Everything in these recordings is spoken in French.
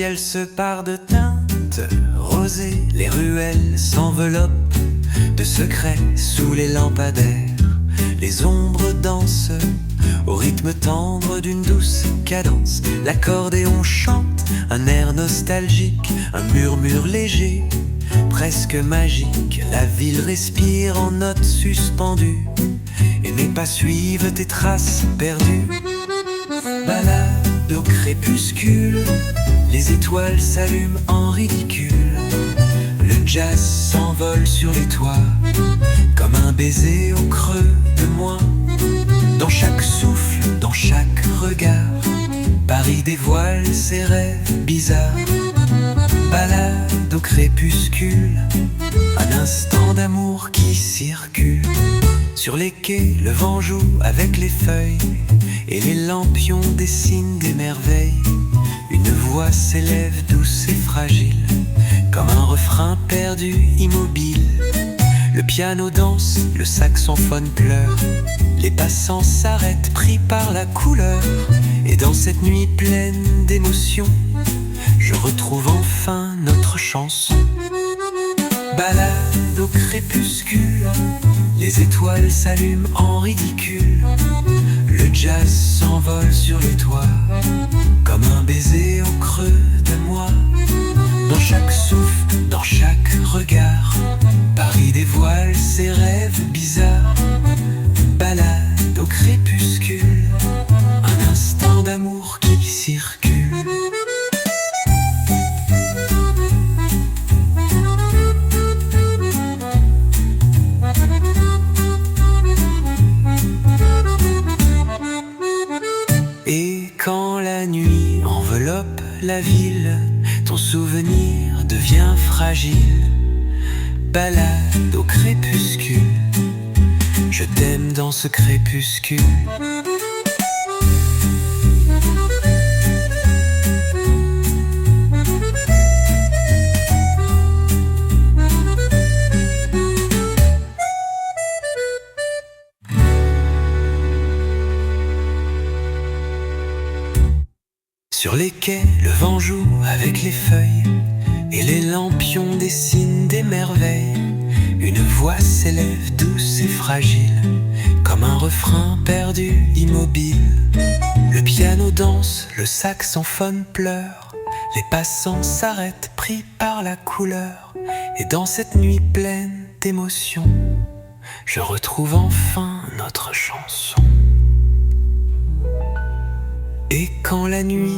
ciel se pare de teintes rosées, les ruelles s'enveloppent de secrets sous les lampadaires. Les ombres dansent au rythme tendre d'une douce cadence. L'accordéon chante un air nostalgique, un murmure léger, presque magique. La ville respire en notes suspendues et mes pas suivent tes traces perdues. Balade au crépuscule, les étoiles s'allument en ridicule. Le jazz s'envole sur les toits comme un baiser au creux de moi. Dans chaque souffle, dans chaque regard, Paris dévoile ses rêves bizarres. Balade au crépuscule, un instant d'amour qui circule. Sur les quais, le vent joue avec les feuilles et les lampions dessinent des merveilles. Une voix s'élève douce et fragile, comme un refrain perdu, immobile. Le piano danse, le saxophone pleure. Les passants s'arrêtent, pris par la couleur. Et dans cette nuit pleine d'émotions, je retrouve enfin notre chanson. Balade au crépuscule, les étoiles s'allument en ridicule. Le jazz s'envole sur les toits comme un baiser au creux de moi. Dans chaque souffle, dans chaque regard, Paris dévoile ses rêves bizarres. Balade au crépuscule, un instant d'amour qui circule. Et quand la nuit enveloppe la ville, ton souvenir devient fragile. Balade au crépuscule, je t'aime dans ce crépuscule. Sur les quais, le vent joue avec les feuilles et les lampions dessinent des merveilles. Une voix s'élève douce et fragile, comme un refrain perdu, immobile. Le piano danse, le saxophone pleure. Les passants s'arrêtent, pris par la couleur. Et dans cette nuit pleine d'émotions, je retrouve enfin notre chanson. Et quand la nuit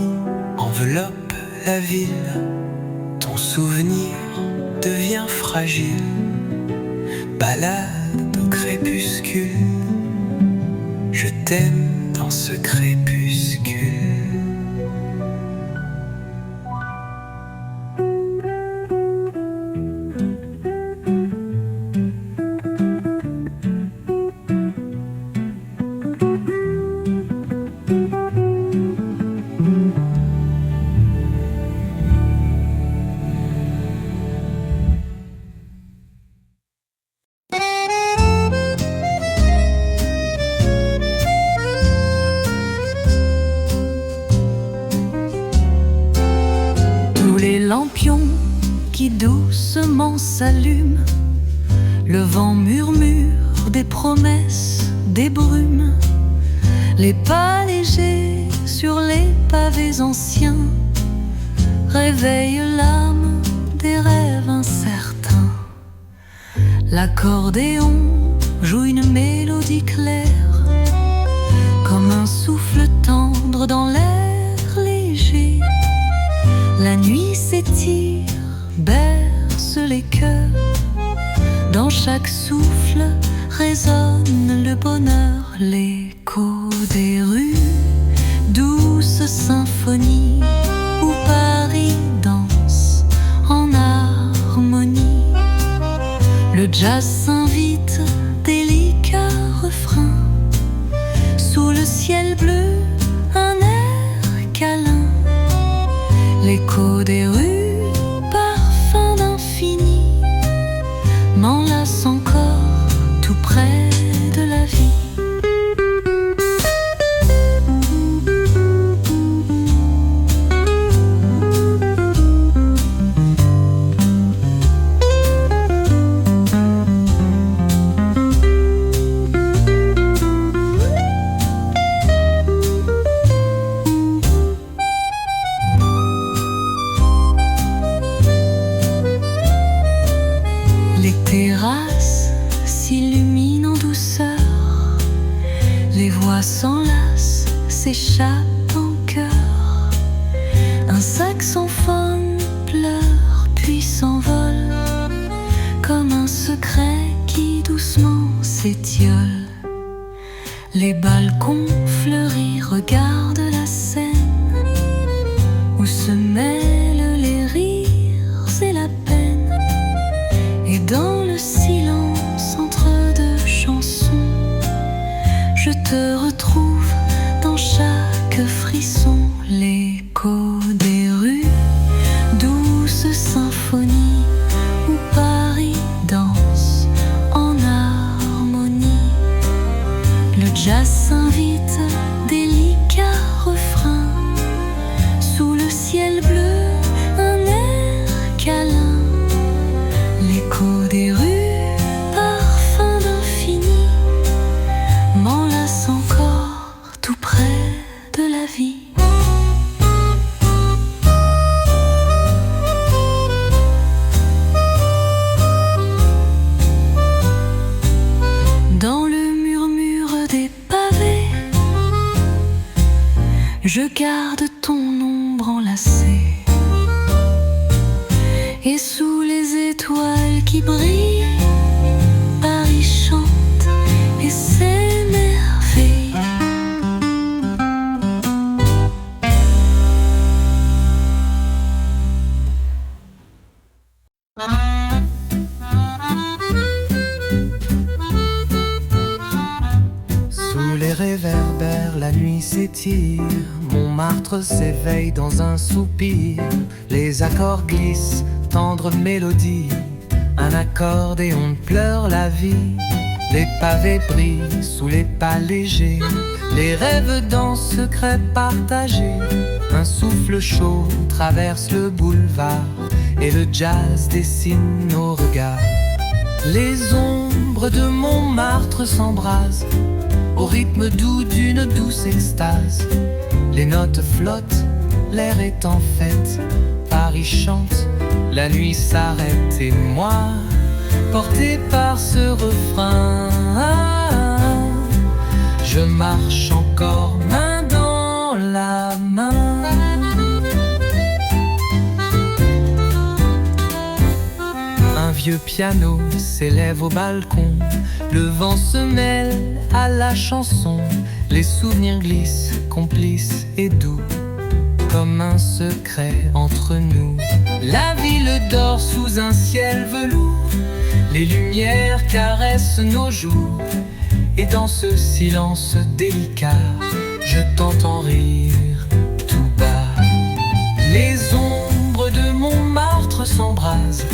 enveloppe la ville, ton souvenir devient fragile. Balade au crépuscule, je t'aime dans ce crépuscule. Lampions qui doucement s'allument, le vent murmure des promesses, des brumes, les pas légers sur les pavés anciens réveillent l'âme des rêves incertains. L'accordéon joue une mélodie claire, comme un souffle tendre dans l'air léger. La nuit s'étire, berce les cœurs. Dans chaque souffle résonne le bonheur, l'écho des rues, douce symphonie où Paris danse en harmonie. Le jazz s'invite, délicat refrain, sous le ciel bleu, un air câlin. L'écho des rues, parfum d'infini, m'enlace encore tout près de la vie. Les balcons fleuris regardent la scène où se mêlent les rires et la peine. Et dans le silence entre deux chansons, je te retrouve dans chaque frisson. L'écho des rues, douce symphonie où Paris danse en harmonie. Le jazz s'invite, délicat refrain, sous le ciel bleu, un air câlin. L'écho des rues, parfum d'infini, m'enlace encore tout près de la vie. Dans le murmure des pavés, je garde ton ombre enlacée. Et sous les étoiles qui brillent, Paris chante et s'émerveille. Sous les réverbères, la nuit s'étire, Montmartre s'éveille dans un soupir. Les accords glissent, tendre mélodie, un accordéon pleure la vie. Les pavés brillent sous les pas légers, les rêves dans secret partagés. Un souffle chaud traverse le boulevard et le jazz dessine nos regards. Les ombres de Montmartre s'embrasent au rythme doux d'une douce extase. Les notes flottent, l'air est en fête, Paris chante, la nuit s'arrête. Et moi, porté par ce refrain, je marche encore main dans la main. Un vieux piano s'élève au balcon, le vent se mêle à la chanson. Les souvenirs glissent, complices et doux, comme un secret entre nous. La ville dort sous un ciel velours, les lumières caressent nos jours. Et dans ce silence délicat, je t'entends rire tout bas. Les ombres de Montmartre s'embrasent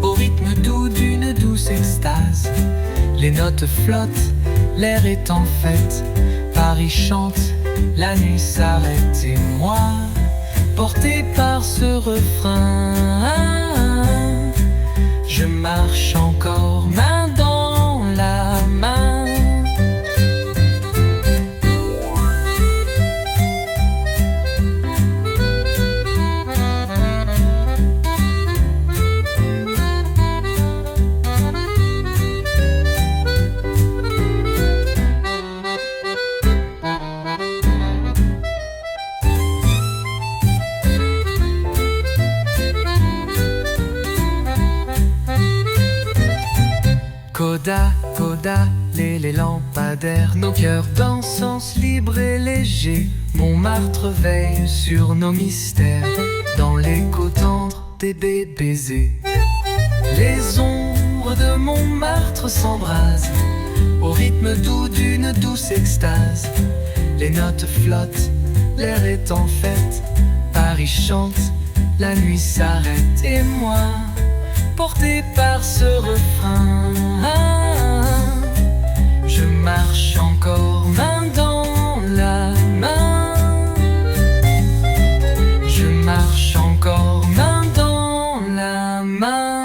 au rythme doux d'une douce extase. Les notes flottent, l'air est en fête, Paris chante, la nuit s'arrête. Et moi, porté par ce refrain, je marche encore main dans la main. Coda, coda, les lampadaires, nos cœurs dansent, sens libre et léger. Montmartre veille sur nos mystères, dans l'écho tendre des baisers. Les ombres de Montmartre s'embrasent au rythme doux d'une douce extase. Les notes flottent, l'air est en fête, Paris chante, la nuit s'arrête. Et moi, porté par ce refrain, je marche encore main dans la main. Je marche encore main dans la main.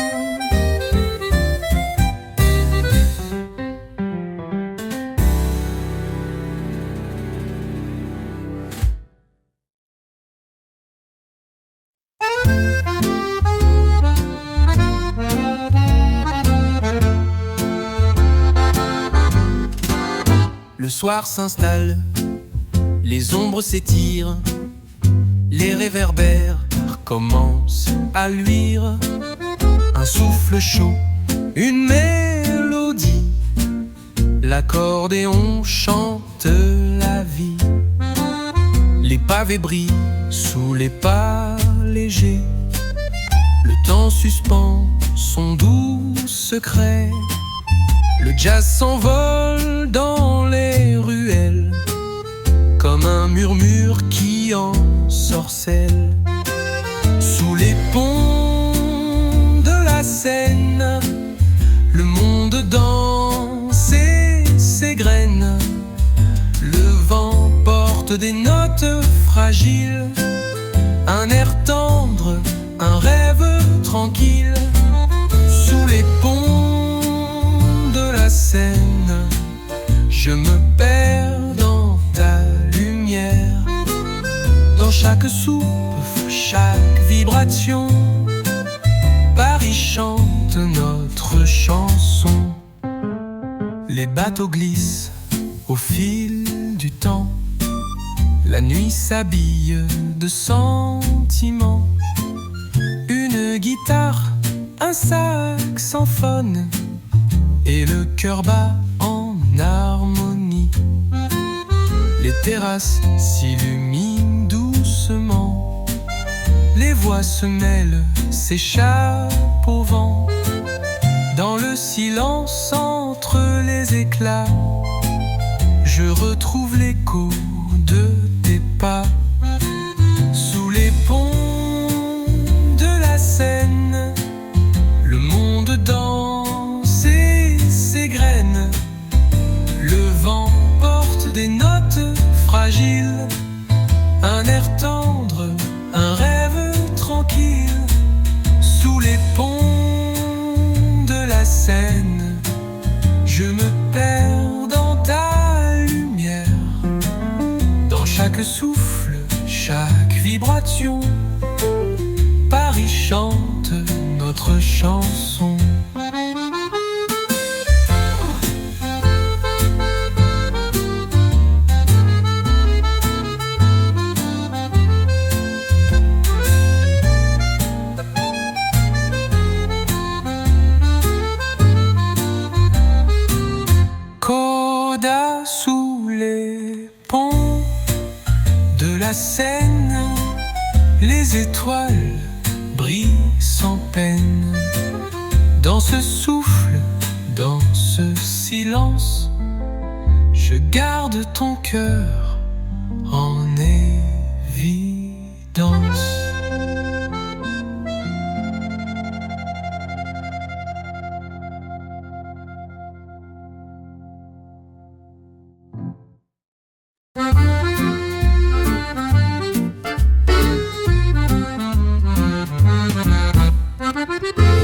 Le soir s'installe, les ombres s'étirent, les réverbères commencent à luire. Un souffle chaud, une mélodie, l'accordéon chante porte la vie. Les pavés brillent sous les pas légers. Le temps suspend son doux secret. Le jazz s'envole dans les ruelles, comme un murmure qui ensorcelle. Sous les ponts de la Seine, le monde danse et s'égrène. Le vent porte des notes fragiles, un air tendre, un rêve tranquille. Sous les ponts de la Seine, je me perds dans ta lumière. Dans chaque souffle, chaque vibration, Paris chante notre chanson. Les bateaux glissent au fil du temps. La nuit s'habille de sentiments. Une guitare, un saxophone, et le cœur bat en harmonie. Les terrasses s'illuminent doucement. Les voix se mêlent, s'échappent au vent. Dans le silence entre les éclats, je retrouve l'écho de tes pas. Sous les ponts de la Seine, le monde danse et s'égrène. Le vent porte des notes fragiles, un air tendre, un rêve tranquille. Sous les ponts de la Seine, je me perds dans ta lumière. Dans chaque souffle, chaque vibration, Paris chante notre chanson. Coda sous les ponts de la Seine, les étoiles brillent sans peine. Dans ce souffle, dans ce silence, je garde ton cœur en évidence.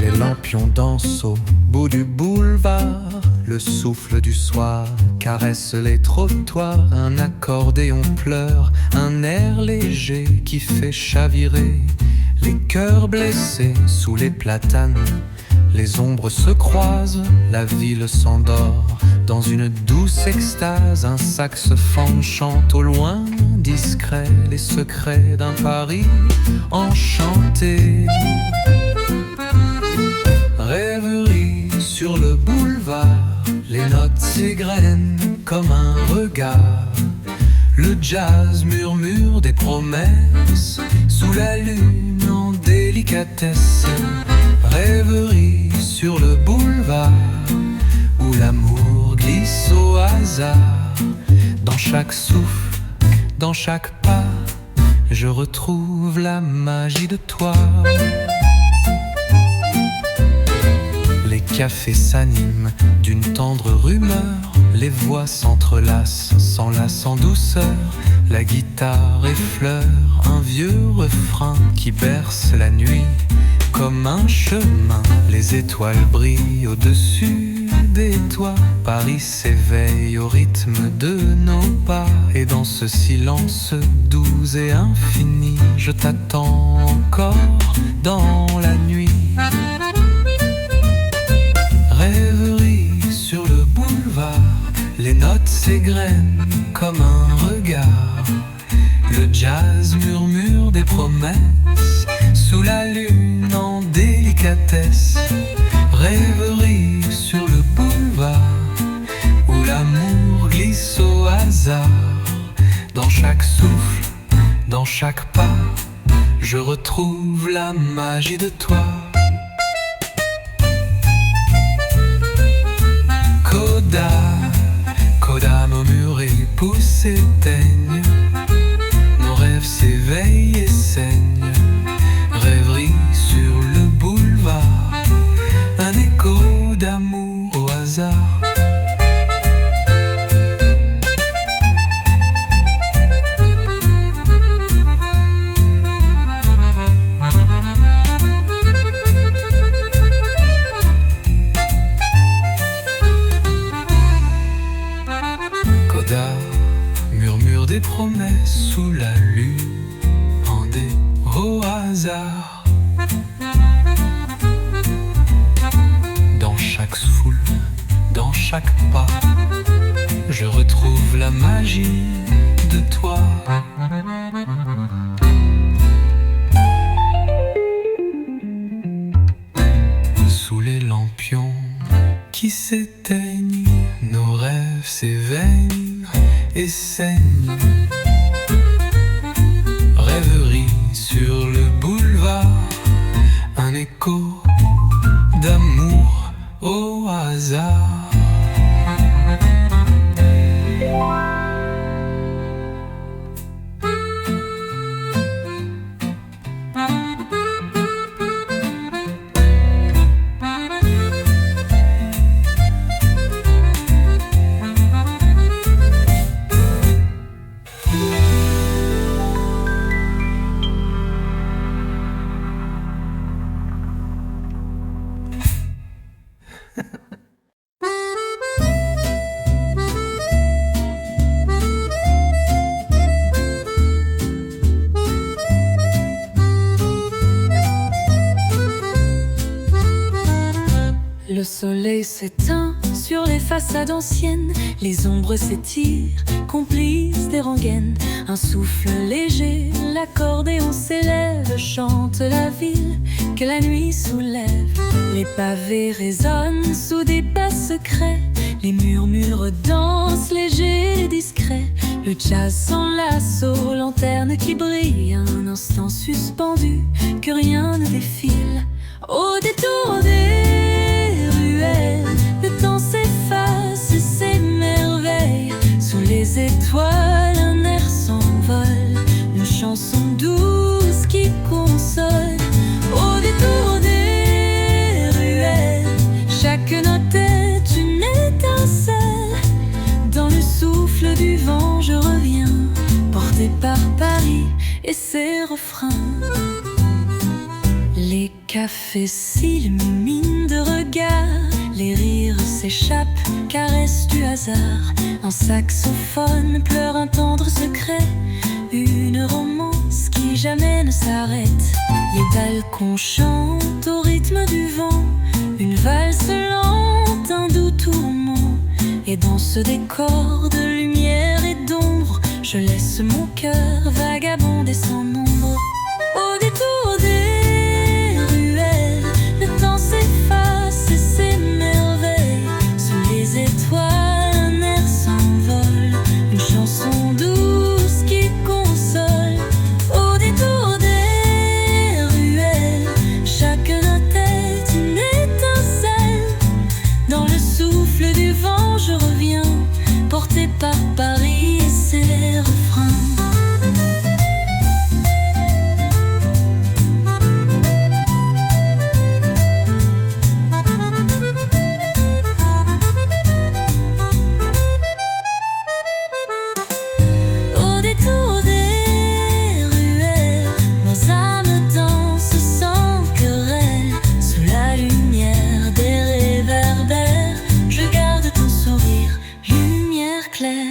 Les lampions dansent au bout du boulevard. Le souffle du soir caresse les trottoirs. Un accordéon pleure, un air léger qui fait chavirer les cœurs blessés sous les platanes. Les ombres se croisent, la ville s'endort. Dans une douce extase, un saxophone chante au loin, discret, les secrets d'un Paris enchanté. Rêverie sur le boulevard, les notes s'égrènent comme un regard. Le jazz murmure des promesses sous la lune en délicatesse. Rêverie sur le boulevard où l'amour glisse au hasard. Dans chaque souffle, dans chaque pas, je retrouve la magie de toi. Les cafés s'animent d'une tendre rumeur. Les voix s'entrelacent, s'enlacent en douceur. La guitare effleure un vieux refrain qui berce la nuit comme un chemin. Les étoiles brillent au-dessus des toits. Paris s'éveille au rythme de nos pas. Et dans ce silence doux et infini, je t'attends encore dans la nuit. Rêverie sur le boulevard, les notes s'égrènent comme un regard. Le jazz murmure des promesses sous la lune en délicatesse. Rêverie sur le boulevard où l'amour glisse au hasard. chaque pas, je retrouve la magie de toi. Coda, coda, murmurés, pousse, s'éteignent. Nos rêves s'éveillent et saignent. Rêverie sur le boulevard, un écho d'amour au hasard. Coda murmure des promesses sous la lune, en des au hasard. Dans chaque foule, dans chaque pas, je retrouve la magie de toi. Sous les lampions qui s'éteignent, nos rêves s'éveignent et saignent. Rêverie sur le boulevard, un écho d'amour au hasard. Le soleil s'éteint sur les façades anciennes, les ombres s'étirent, complices des rengaines. Un souffle léger, l'accordéon s'élève, chante la ville que la nuit soulève. Les pavés résonnent sous des pas secrets, les murmures dansent légers et discrets. Le jazz s'enlace aux lanternes qui brillent, un instant suspendu que rien ne défile. Au détour des ruelles, le temps s'efface et s'émerveille. Sous les étoiles, un air s'envole, une chanson douce qui console. Au détour des ruelles, chaque note est une étincelle. Dans le souffle du vent, je reviens, porté par Paris et ses refrains. Les cafés s'illuminent de regards, les rires s'échappent, caresses du hasard. Un saxophone pleure un tendre secret, une romance qui jamais ne s'arrête. Les balcons chantent au rythme du vent, une valse lente, un doux tourment. Et dans ce décor de lumière et d'ombre, je laisse mon cœur vagabonder sans nombre. Au détour des ruelles, le temps s'efface et s'émerveille. Sous les étoiles, un air s'envole, une chanson douce qui console. Au détour des ruelles, chaque note est une étincelle. Dans le souffle du vent, je reviens, porté par Paris et ses refrains. Au détour des ruelles, nos âmes dansent sans querelle. Sous la lumière des réverbères, je garde ton sourire, lumière claire.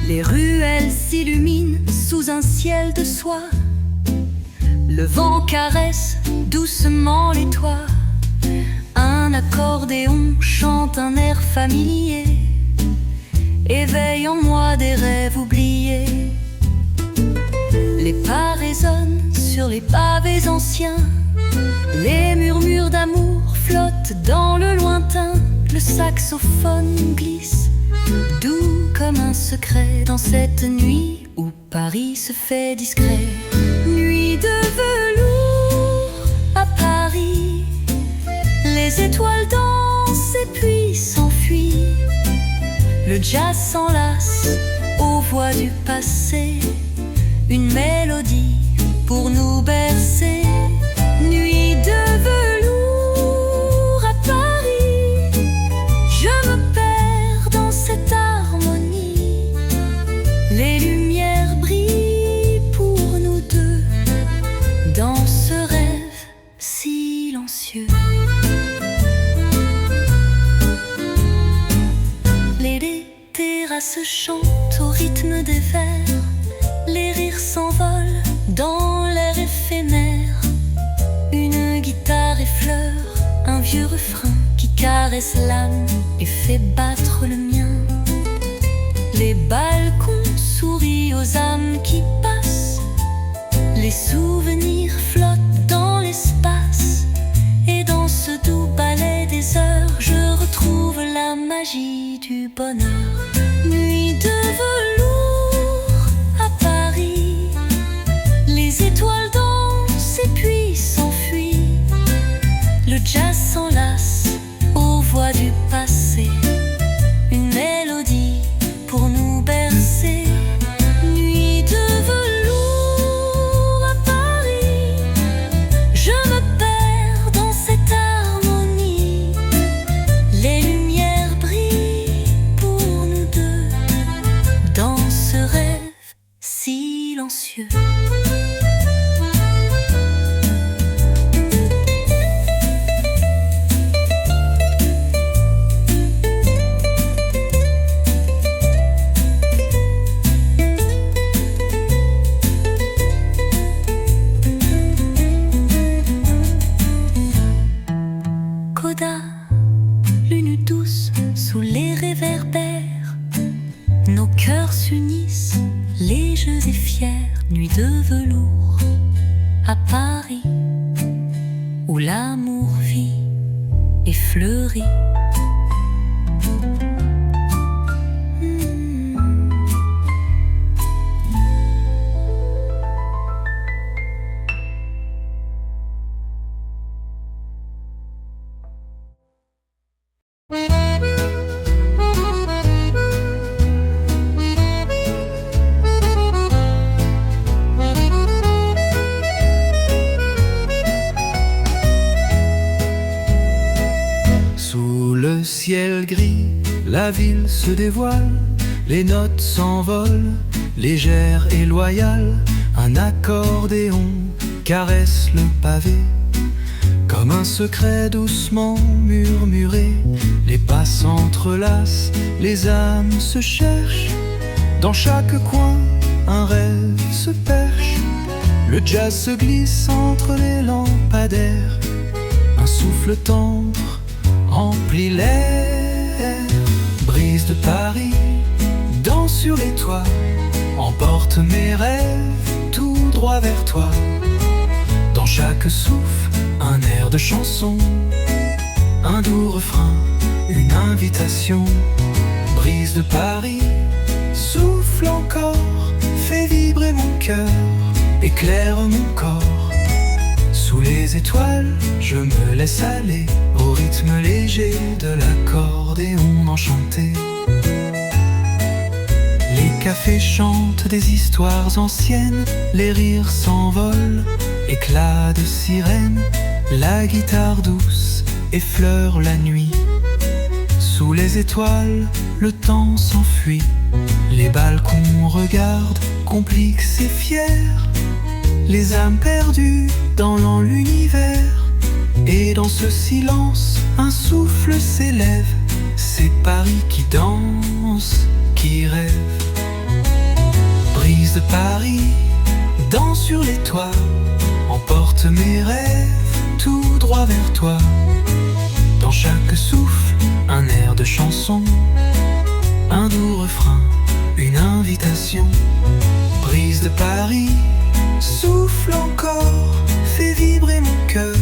Les ruelles s'illuminent sous un ciel de soie. Le vent caresse doucement les toits. Un accordéon chante un air familier, éveille en moi des rêves oubliés. Les pas résonnent sur les pavés anciens. Les murmures d'amour flottent dans le lointain. Le saxophone glisse, doux comme un secret, dans cette nuit où Paris se fait discret. Nuit de velours à Paris, les étoiles dansent et puis s'enfuient. Le jazz s'enlace aux voix du passé, une mélodie pour nous bercer. Nuit de velours à Paris, je me perds dans cette harmonie. Les lumières brillent pour nous deux dans ce rêve silencieux. Les terrasses chantent au rythme des vers. Les rires s'envolent dans l'air éphémère. Une guitare effleure un vieux refrain qui caresse l'âme et fait battre le mien. Les balcons sourient aux âmes qui passent. Les souvenirs flottent dans l'espace. Et dans ce doux ballet des heures, je retrouve la magie du bonheur. Nuit de velours à Paris, les étoiles dansent et puis s'enfuient. Le jazz s'enlace aux voix du passé, une mélodie pour nous bercer. Nuit de velours à Paris, je me perds dans cette harmonie. Les lumières brillent pour nous deux dans ce rêve silencieux. Coda, lune douce sous les réverbères, nos cœurs s'unissent, légers et fiers. Nuit de velours à Paris, où l'amour vit et fleurit. Sous le ciel gris, la ville se dévoile, les notes s'envolent, légères et loyales. Un accordéon caresse le pavé, comme un secret doucement murmuré. Les pas s'entrelacent, les âmes se cherchent, dans chaque coin un rêve se perche. Le jazz se glisse entre les lampadaires, un souffle tendre remplit l'air. Brise de Paris, danse sur les toits, emporte mes rêves tout droit vers toi. Dans chaque souffle, un air de chanson, un doux refrain, une invitation. Brise de Paris, souffle encore, fais vibrer mon cœur, éclaire mon corps. Sous les étoiles, je me laisse aller au rythme léger de l'accordéon enchanté. Les cafés chantent des histoires anciennes, les rires s'envolent, éclats de sirène. La guitare douce effleure la nuit. Sous les étoiles, le temps s'enfuit. Les balcons regardent, complexes et fiers, les âmes perdues dans l'univers. Et dans ce silence, un souffle s'élève. C'est Paris qui danse, qui rêve. Brise de Paris, danse sur les toits, emporte mes rêves tout droit vers toi. Dans chaque souffle, un air de chanson, un doux refrain, une invitation. Brise de Paris, souffle encore, fait vibrer mon cœur,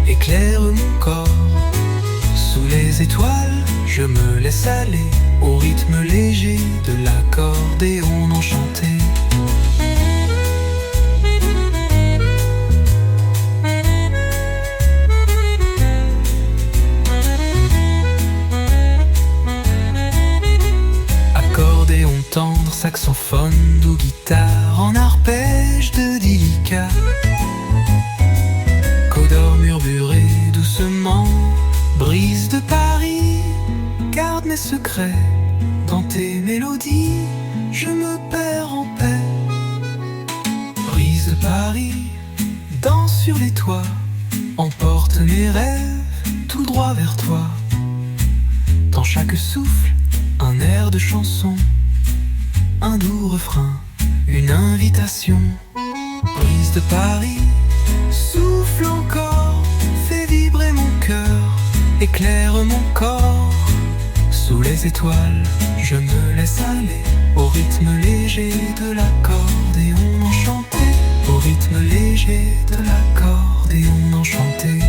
éclaire mon corps. Sous les étoiles, je me laisse aller au rythme léger de l'accordéon enchanté. Accordéon tendre, saxophone ou guitare en arpège de délicat. Codor murmuré doucement, brise de Paris, garde mes secrets. Dans tes mélodies, je me perds en paix. Brise de Paris, danse sur les toits, emporte mes rêves tout droit vers toi. Dans chaque souffle, un air de chanson, un doux refrain, une invitation. Brise de Paris, souffle encore, fait vibrer mon cœur, éclaire mon corps. Sous les étoiles, je me laisse aller au rythme léger de l'accordéon enchanté. Au rythme léger de l'accordéon enchanté.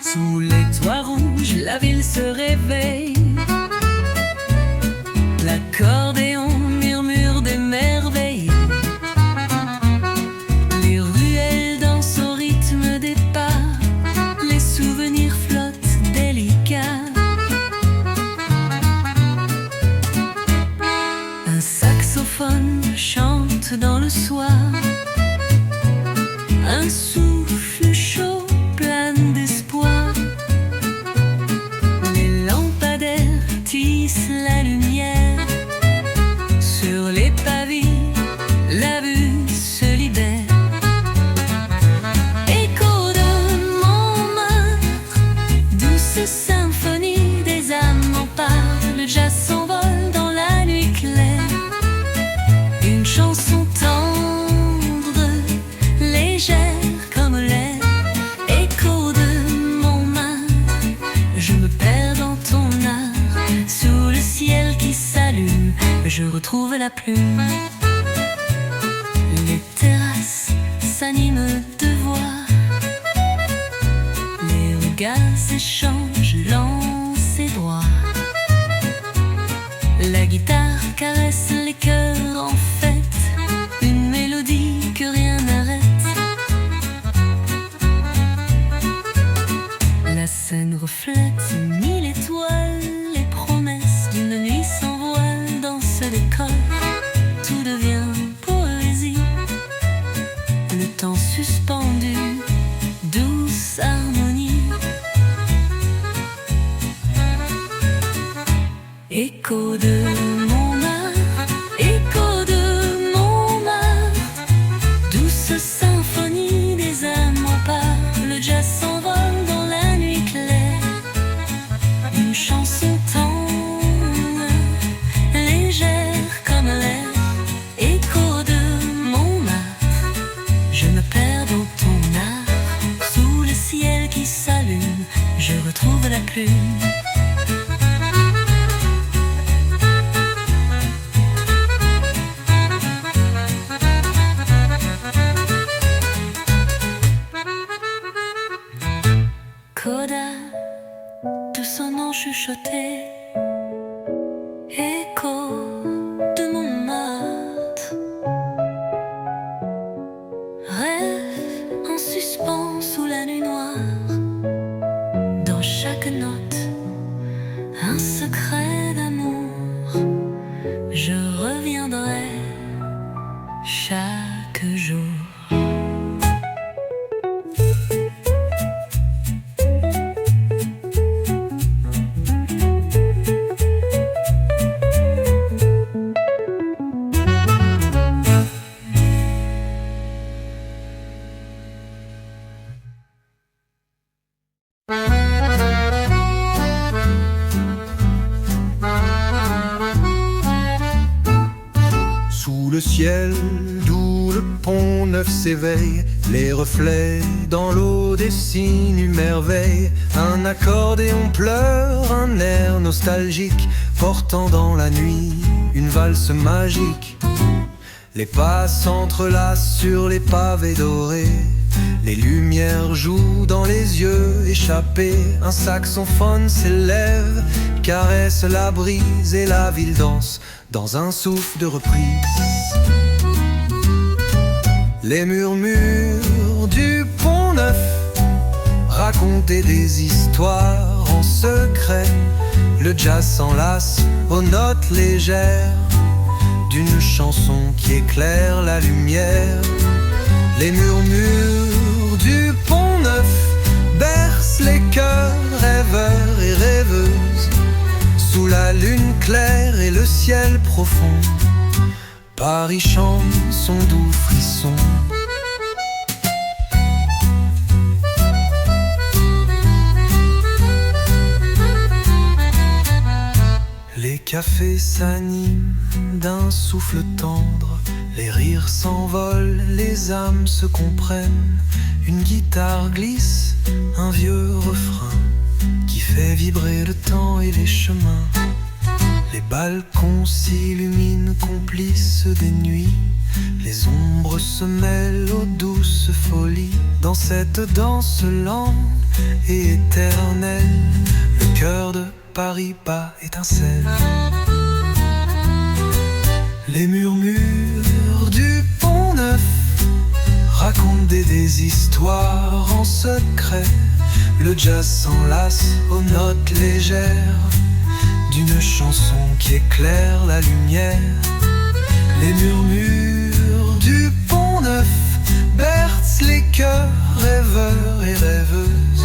Sous les toits rouges, la ville se réveille. L'accordéon murmure des merveilles. Les ruelles dansent au rythme des pas. Les souvenirs flottent délicats. Un saxophone chante dans le soir. Un souffle chaud plane d'espoir. Les lampadaires tissent la lumière. Sur les pavés, la vue se libère. Écho de Montmartre, douce symphonie des âmes en part. Le jazz s'envole dans la nuit claire. Une chanson tendre, légère comme l'air. Écho de Montmartre, je me perds dans ton art. Sous le ciel qui s'allume, je retrouve la plume. Les terrasses s'animent de voix. Les regards s'échangent lents et droits. La guitare caresse les cœurs en fête. Une mélodie que rien n'arrête. La scène reflète mille étoiles. Les promesses d'une nuit sans voile. Dans ce décor, tout devient poésie. Le temps suspendu, douce harmonie. Écho de Montmartre, écho de Montmartre. Douce symphonie des âmes en part. Le jazz s'envole dans la nuit claire. Une chanson tendre, légère comme l'air. Écho de Montmartre, je me perds dans ton art. Sous le ciel qui s'allume, je retrouve la plume. Coda, tout son nom chuchoté. Écho de Montmartre. Rêve en suspens sous la nuit noire. Dans chaque note, un secret d'amour. Je reviendrai chaque ciel d'où le pont neuf s'éveille. Les reflets dans l'eau dessinent une merveille. Un accordéon pleure, un air nostalgique, portant dans la nuit une valse magique. Les pas s'entrelacent sur les pavés dorés. Les lumières jouent dans les yeux échappés. Un saxophone s'élève, caresse la brise et la ville danse dans un souffle de reprise. Les murmures du pont neuf racontaient des histoires en secret. Le jazz s'enlace aux notes légères d'une chanson qui éclaire la lumière. Les murmures du pont neuf bercent les cœurs rêveurs et rêveuses. Sous la lune claire et le ciel profond, Paris chante son doux frisson. Les cafés s'animent d'un souffle tendre. Les rires s'envolent, les âmes se comprennent. Une guitare glisse, un vieux refrain qui fait vibrer le temps et les chemins. Les balcons s'illuminent, complices des nuits. Les ombres se mêlent aux douces folies. Dans cette danse lente et éternelle, le cœur de Paris bat étincelle. Les murmures du pont neuf racontent des histoires en secret. Le jazz s'enlace aux notes légères d'une chanson qui éclaire la lumière. Les murmures du pont neuf bercent les cœurs rêveurs et rêveuses.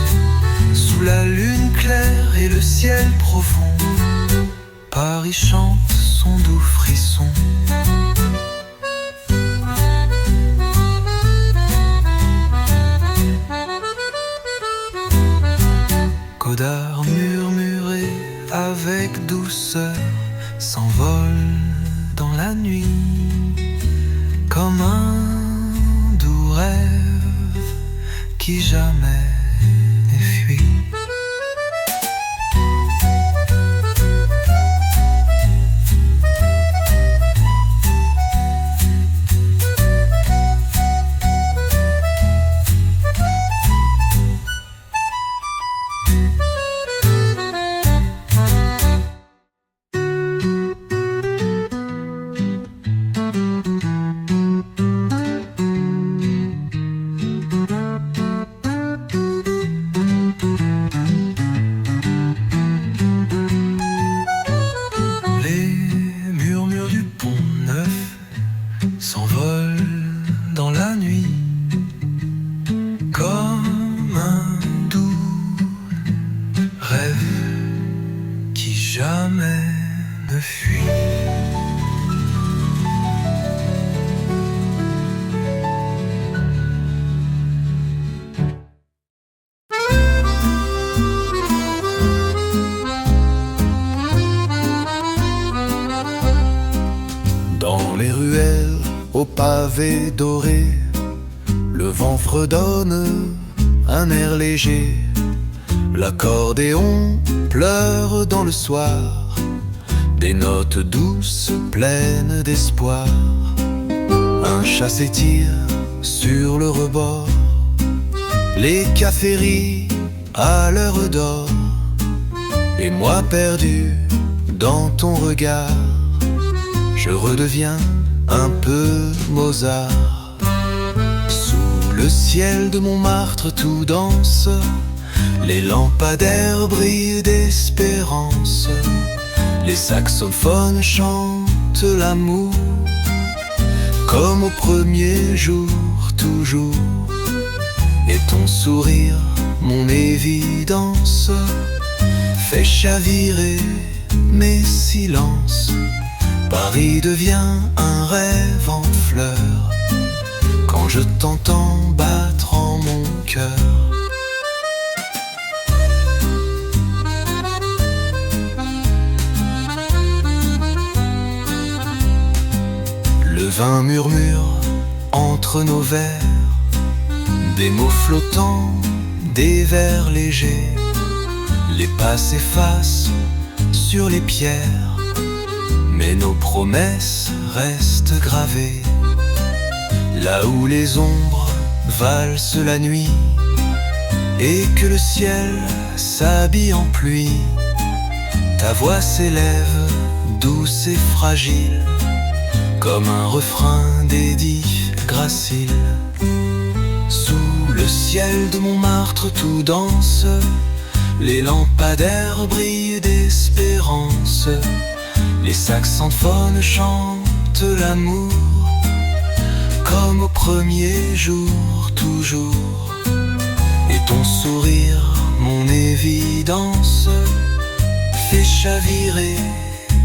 Sous la lune claire et le ciel profond, Paris chante son doux frisson. Godard murmuré avec douceur s'envole dans la nuit comme un doux rêve qui jamais ne fuit. Au pavé doré, le vent fredonne un air léger. L'accordéon pleure dans le soir, des notes douces pleines d'espoir. Un chat s'étire sur le rebord, les cafés à l'heure d'or. Et moi perdu dans ton regard, je redeviens un peu Mozart. Sous le ciel de Montmartre tout danse, les lampadaires brillent d'espérance. Les saxophones chantent l'amour, comme au premier jour toujours. Et ton sourire, mon évidence, fait chavirer mes silences. Paris devient un rêve en fleurs quand je t'entends battre en mon cœur. Le 20 murmures entre nos vers, des mots flottants, des vers légers. Les pas s'effacent sur les pierres, mais nos promesses restent gravées. Là où les ombres valsent la nuit et que le ciel s'habille en pluie, ta voix s'élève douce et fragile, comme un refrain d'Édith gracile. Sous le ciel de Montmartre tout danse, les lampadaires brillent d'espérance, les saxophones chantent l'amour, comme au premier jour toujours. Et ton sourire, mon évidence, fait chavirer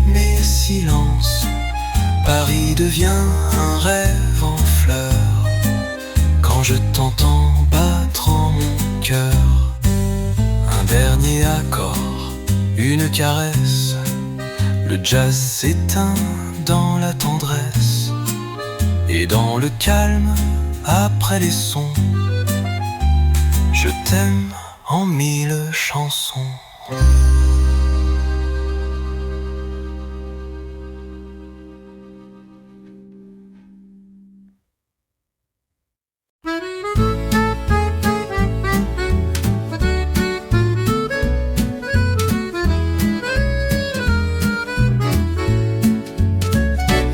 mes silences. Paris devient un rêve en fleurs quand je t'entends battre en mon cœur. Un dernier accord, une caresse, le jazz s'éteint dans la tendresse. Et dans le calme, après les sons, je t'aime en 1000 chansons.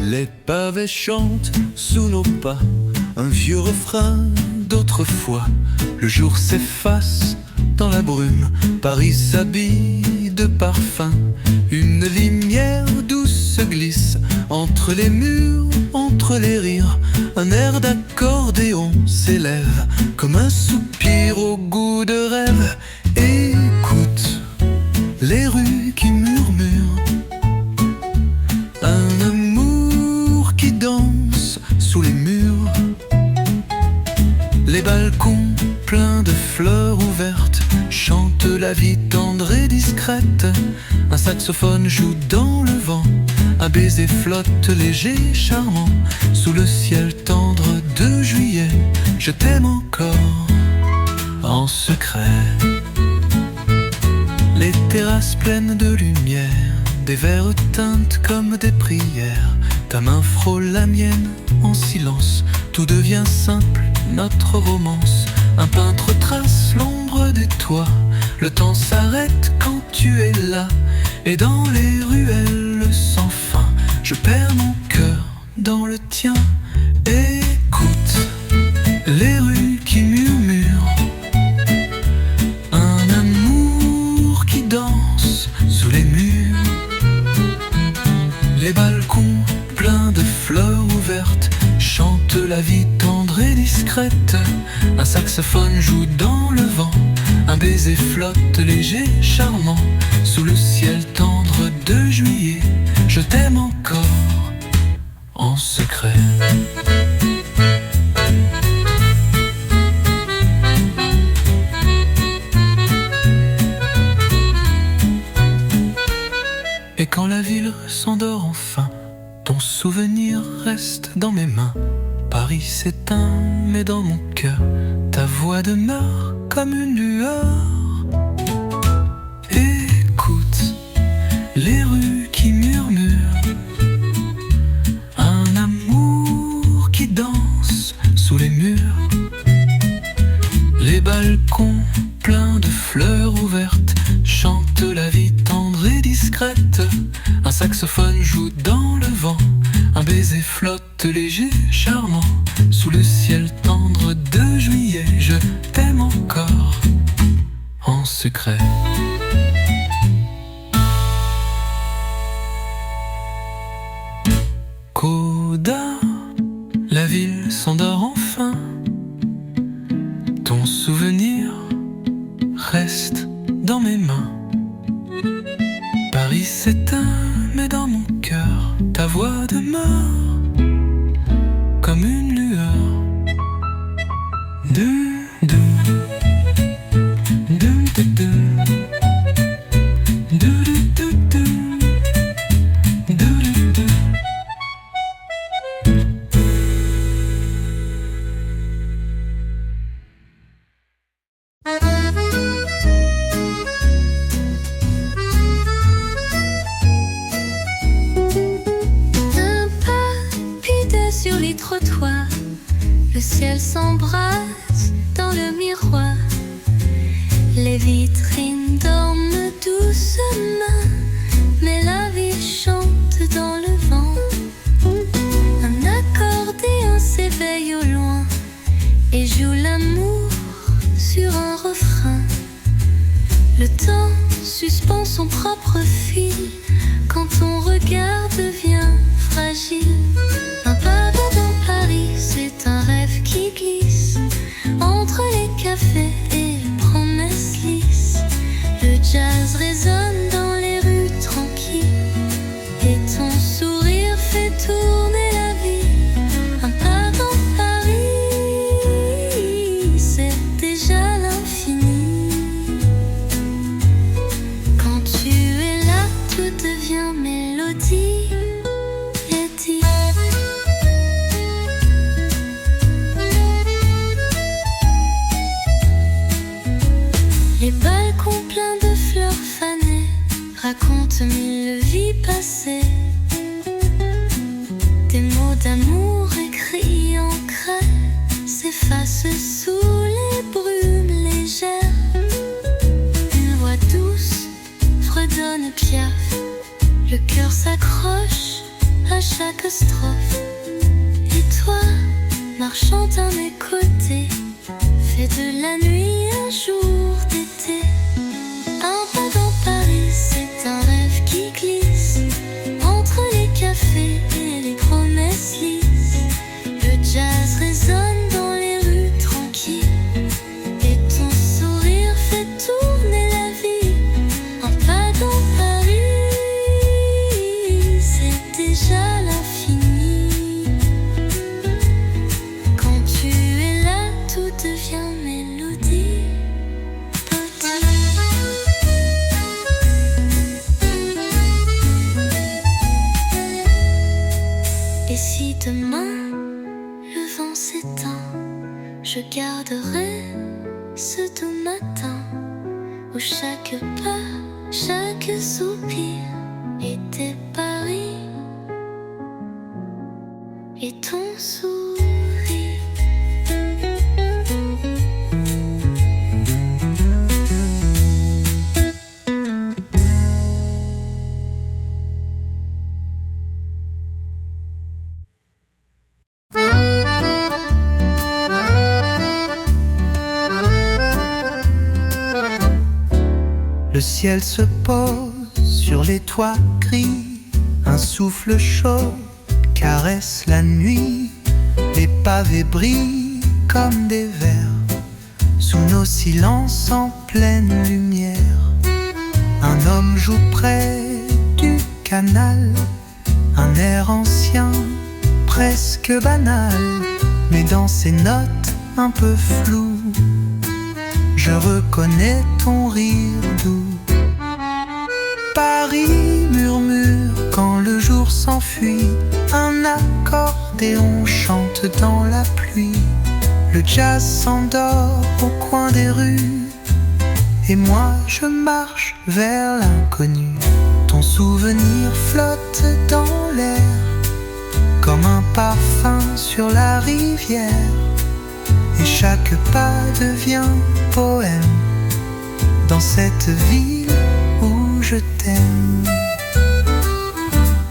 Les pavés chantent sous nos pas un vieux refrain d'autrefois. Le jour s'efface dans la brume, Paris s'habille de parfum. Une lumière douce se glisse entre les murs, entre les rires. Un air d'accordéon s'élève comme un soupir au goût de rêve. Écoute les rues qui murmurent, un amour qui danse sous les murs. Les balcons pleins de fleurs ouvertes chantent la vie tendre et discrète. Un saxophone joue dans le vent, un baiser flotte léger, charmant. Sous le ciel tendre de juillet, je t'aime encore en secret. Les terrasses pleines de lumière, des verres teintent comme des prières. Ta main frôle la mienne en silence, tout devient simple, notre romance. Un peintre trace l'ombre des toits, le temps s'arrête quand tu es là. Et dans les ruelles sans fin, je perds mon cœur dans le tien. Écoute les rues qui murmurent, un amour qui danse sous les murs. Les balcons pleins de fleurs ouvertes chantent la vie tendre et discrète. Un saxophone joue dans le vent, un baiser flotte léger, charmant. Sous le ciel tendre de juillet, je t'aime encore en secret. Et quand la ville s'endort enfin, ton souvenir reste dans mes mains. Paris s'éteint, mais dans mon cœur, ta voix demeure comme une lueur. Écoute les rues qui murmurent, un amour qui danse sous les murs. Les balcons pleins de fleurs ouvertes chantent la vie tendre et discrète. Un saxophone joue dans le vent, un baiser flotte léger, charmant. Sous le ciel tendre de juillet, je t'aime encore en secret. Coda, la ville s'endort enfin. Ton souvenir reste dans mes mains. Paris s'éteint, mais dans mon cœur, ta voix demeure comme une lueur. trottoirs. Le ciel s'embrase dans le miroir. Les vitrines dorment doucement, mais la vie chante dans le vent. Un accordéon s'éveille au loin et joue l'amour sur un refrain. Le temps suspend son propre fil quand ton regard devient fragile. Un pas dans Paris, c'est un rêve qui glisse entre les cafés et les promesses lisses. Le jazz résonne dans les rues tranquilles et ton sourire fait tourner la vie. Un pas dans Paris, c'est déjà l'infini. Quand tu es là, tout devient mélodie. Et dit les balcons pleins de fleurs fanées racontent mille vies passées. Des mots d'amour écrits en craie s'effacent sous les brumes légères. Une voix douce fredonne Piaf. Le cœur s'accroche à chaque strophe. Et toi, marchant à mes côtés, fais de la nuit un jour d'été. Un pas dans Paris, c'est un rêve qui glisse entre les cafés et les promesses lisses. Le jazz résonne dans les rues tranquilles et ton sourire fait tourner la vie. Un pas dans Paris, c'est déjà l'infini. Quand tu es là, tout devient mélodie. Et si demain le vent s'éteint, je garderai ce doux matin où chaque pas, chaque soupir était Paris et ton sourire. Le ciel se pose sur les toits gris, un souffle chaud caresse la nuit. Les pavés brillent comme des vers sous nos silences en pleine lumière. Un homme joue près du canal, un air ancien, presque banal, mais dans ses notes un peu floues, je reconnais ton rire doux. Paris murmure quand le jour s'enfuit, un accordéon chante dans la pluie. Le jazz s'endort au coin des rues, et moi je marche vers l'inconnu. Ton souvenir flotte dans l'air, comme un parfum sur la rivière. Et chaque pas devient poème dans cette ville où je t'aime.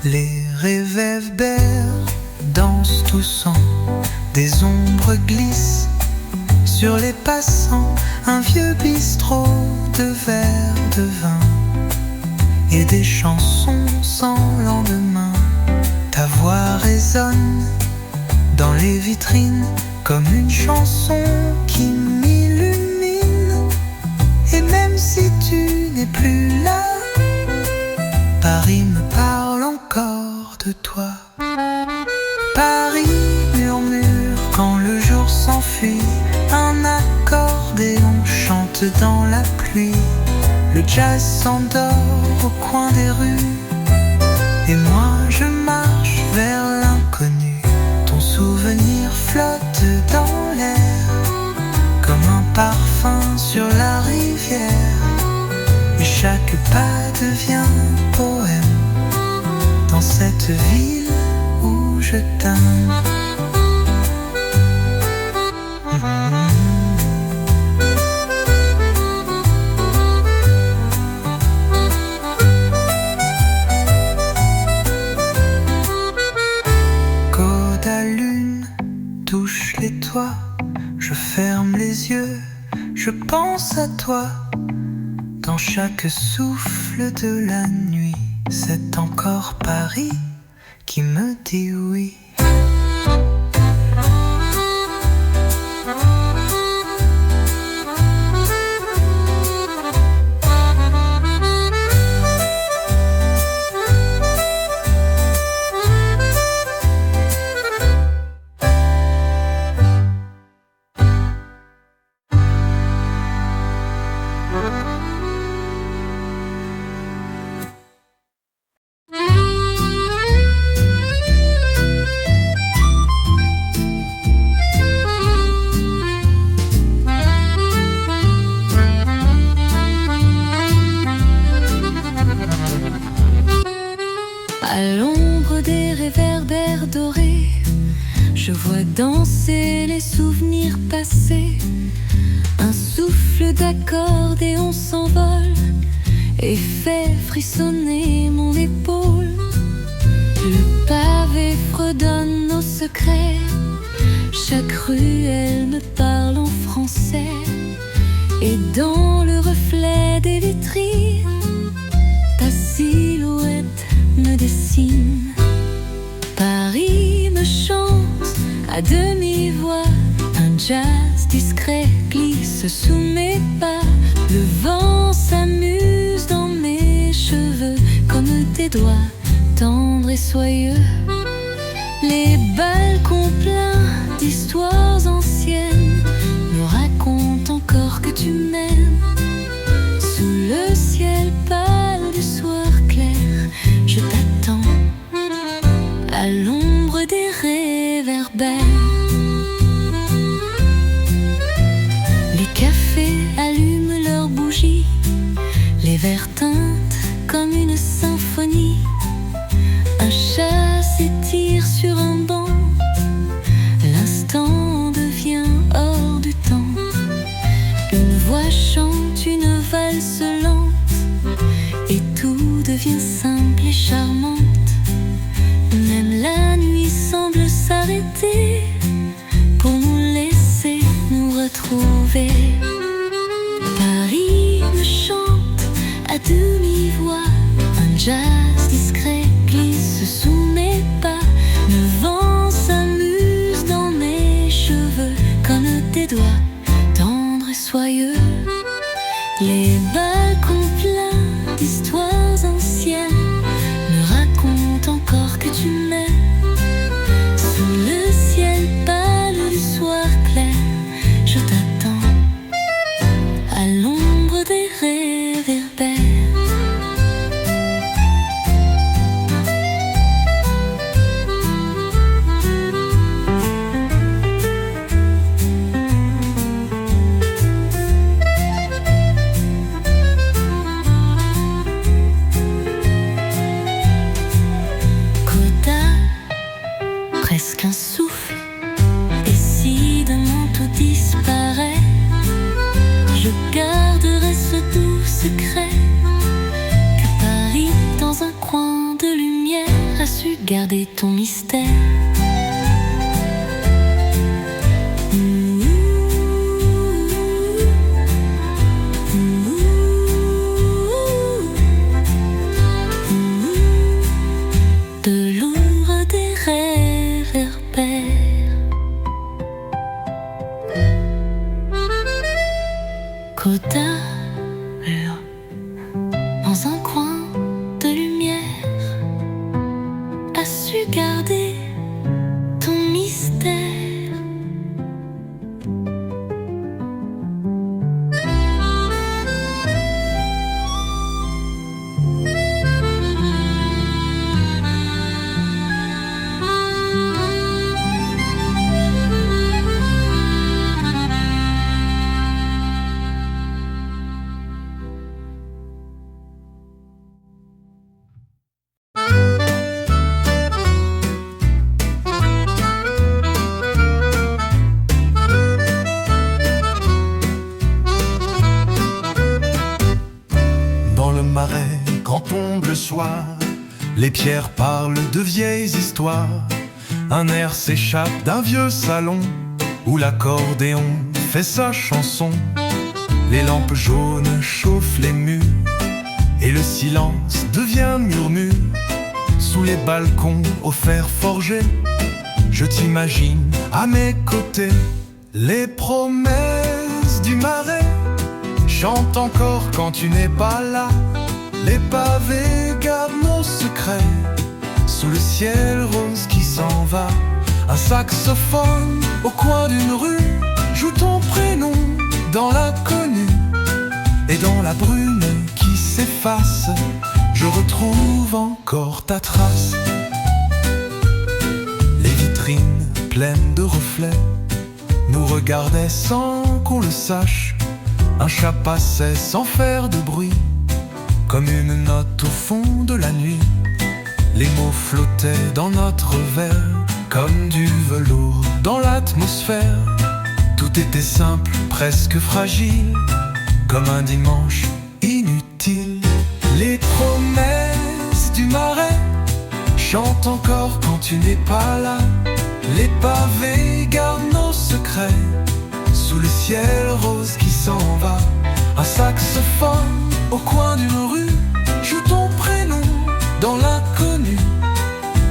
Les réverbères dansent tous en, des ombres glissent sur les passants. Un vieux bistrot de verre de vin et des chansons sans lendemain. Ta voix résonne dans les vitrines comme une chanson qui m'illumine. Et même si tu n'es plus là, Paris me parle encore de toi. Paris murmure quand le jour s'enfuit, un accordéon chante dans la pluie. Le jazz s'endort au coin des rues, et moi je marche vers l'inconnu. Ton souvenir flotte dans l'air, comme un parfum sur la rivière. Et chaque pas devient poème dans cette ville où je t'aime. toi, je ferme les yeux, je pense à toi. Dans chaque souffle de la nuit, c'est encore Paris qui me dit oui. À l'ombre des réverbères dorés, je vois danser les souvenirs passés. Un souffle d'accordéon s'envole et fait frissonner mon épaule. Le pavé fredonne nos secrets, chaque ruelle me parle en français. Et dans le reflet des vitrines, ta silhouette me dessine. Paris me chante à demi-voix, un jazz discret glisse sous mes pas. Le vent s'amuse dans mes cheveux comme des doigts tendres et soyeux. Les balcons pleins d'histoires anciennes me racontent encore que tu m'aimes. Sous le ciel pâle du soir clair, je t'attends à l'ombre des réverbères. Les cafés allument leurs bougies, les verres teintent comme une symphonie. Un chat s'étire sur un banc, l'instant devient hors du temps. Une voix chante une valse lente et tout devient simple et charmante. Même la nuit semble s'arrêter pour nous laisser nous retrouver. Paris me chante à demi-voix, un jazz discret glisse sous mes pas. Le vent s'amuse dans mes cheveux comme des doigts tendres et soyeux. Les balcons pleins d'histoires anciennes me racontent encore que tu m'aimes. Sous le ciel pâle du soir clair, je t'attends à l'ombre des réverbères. Presque un souffle, et si demain tout disparaît, je garderai ce doux secret que Paris, dans un coin de lumière, a su garder ton mystère. De l'ombre des réverbères. Côte d'Azur, dans un coin de lumière, a su garder ton mystère. Quand tombe le soir, les pierres parlent de vieilles histoires. Un air s'échappe d'un vieux salon, où l'accordéon fait sa chanson. Les lampes jaunes chauffent les murs et le silence devient murmure. Sous les balcons au fer forgé, je t'imagine à mes côtés. Les promesses du marais chantent encore quand tu n'es pas là. Les pavés gardent nos secrets sous le ciel rose qui s'en va. Un saxophone au coin d'une rue joue ton prénom dans l'inconnu. Et dans la brume qui s'efface, je retrouve encore ta trace. Les vitrines pleines de reflets nous regardaient sans qu'on le sache. Un chat passait sans faire de bruit, comme une note au fond de la nuit. Les mots flottaient dans notre verre, comme du velours dans l'atmosphère. Tout était simple, presque fragile, comme un dimanche inutile. Les promesses du marais chantent encore quand tu n'es pas là. Les pavés gardent nos secrets sous le ciel rose qui s'en va. Un saxophone au coin d'une rue joue ton prénom dans l'inconnu.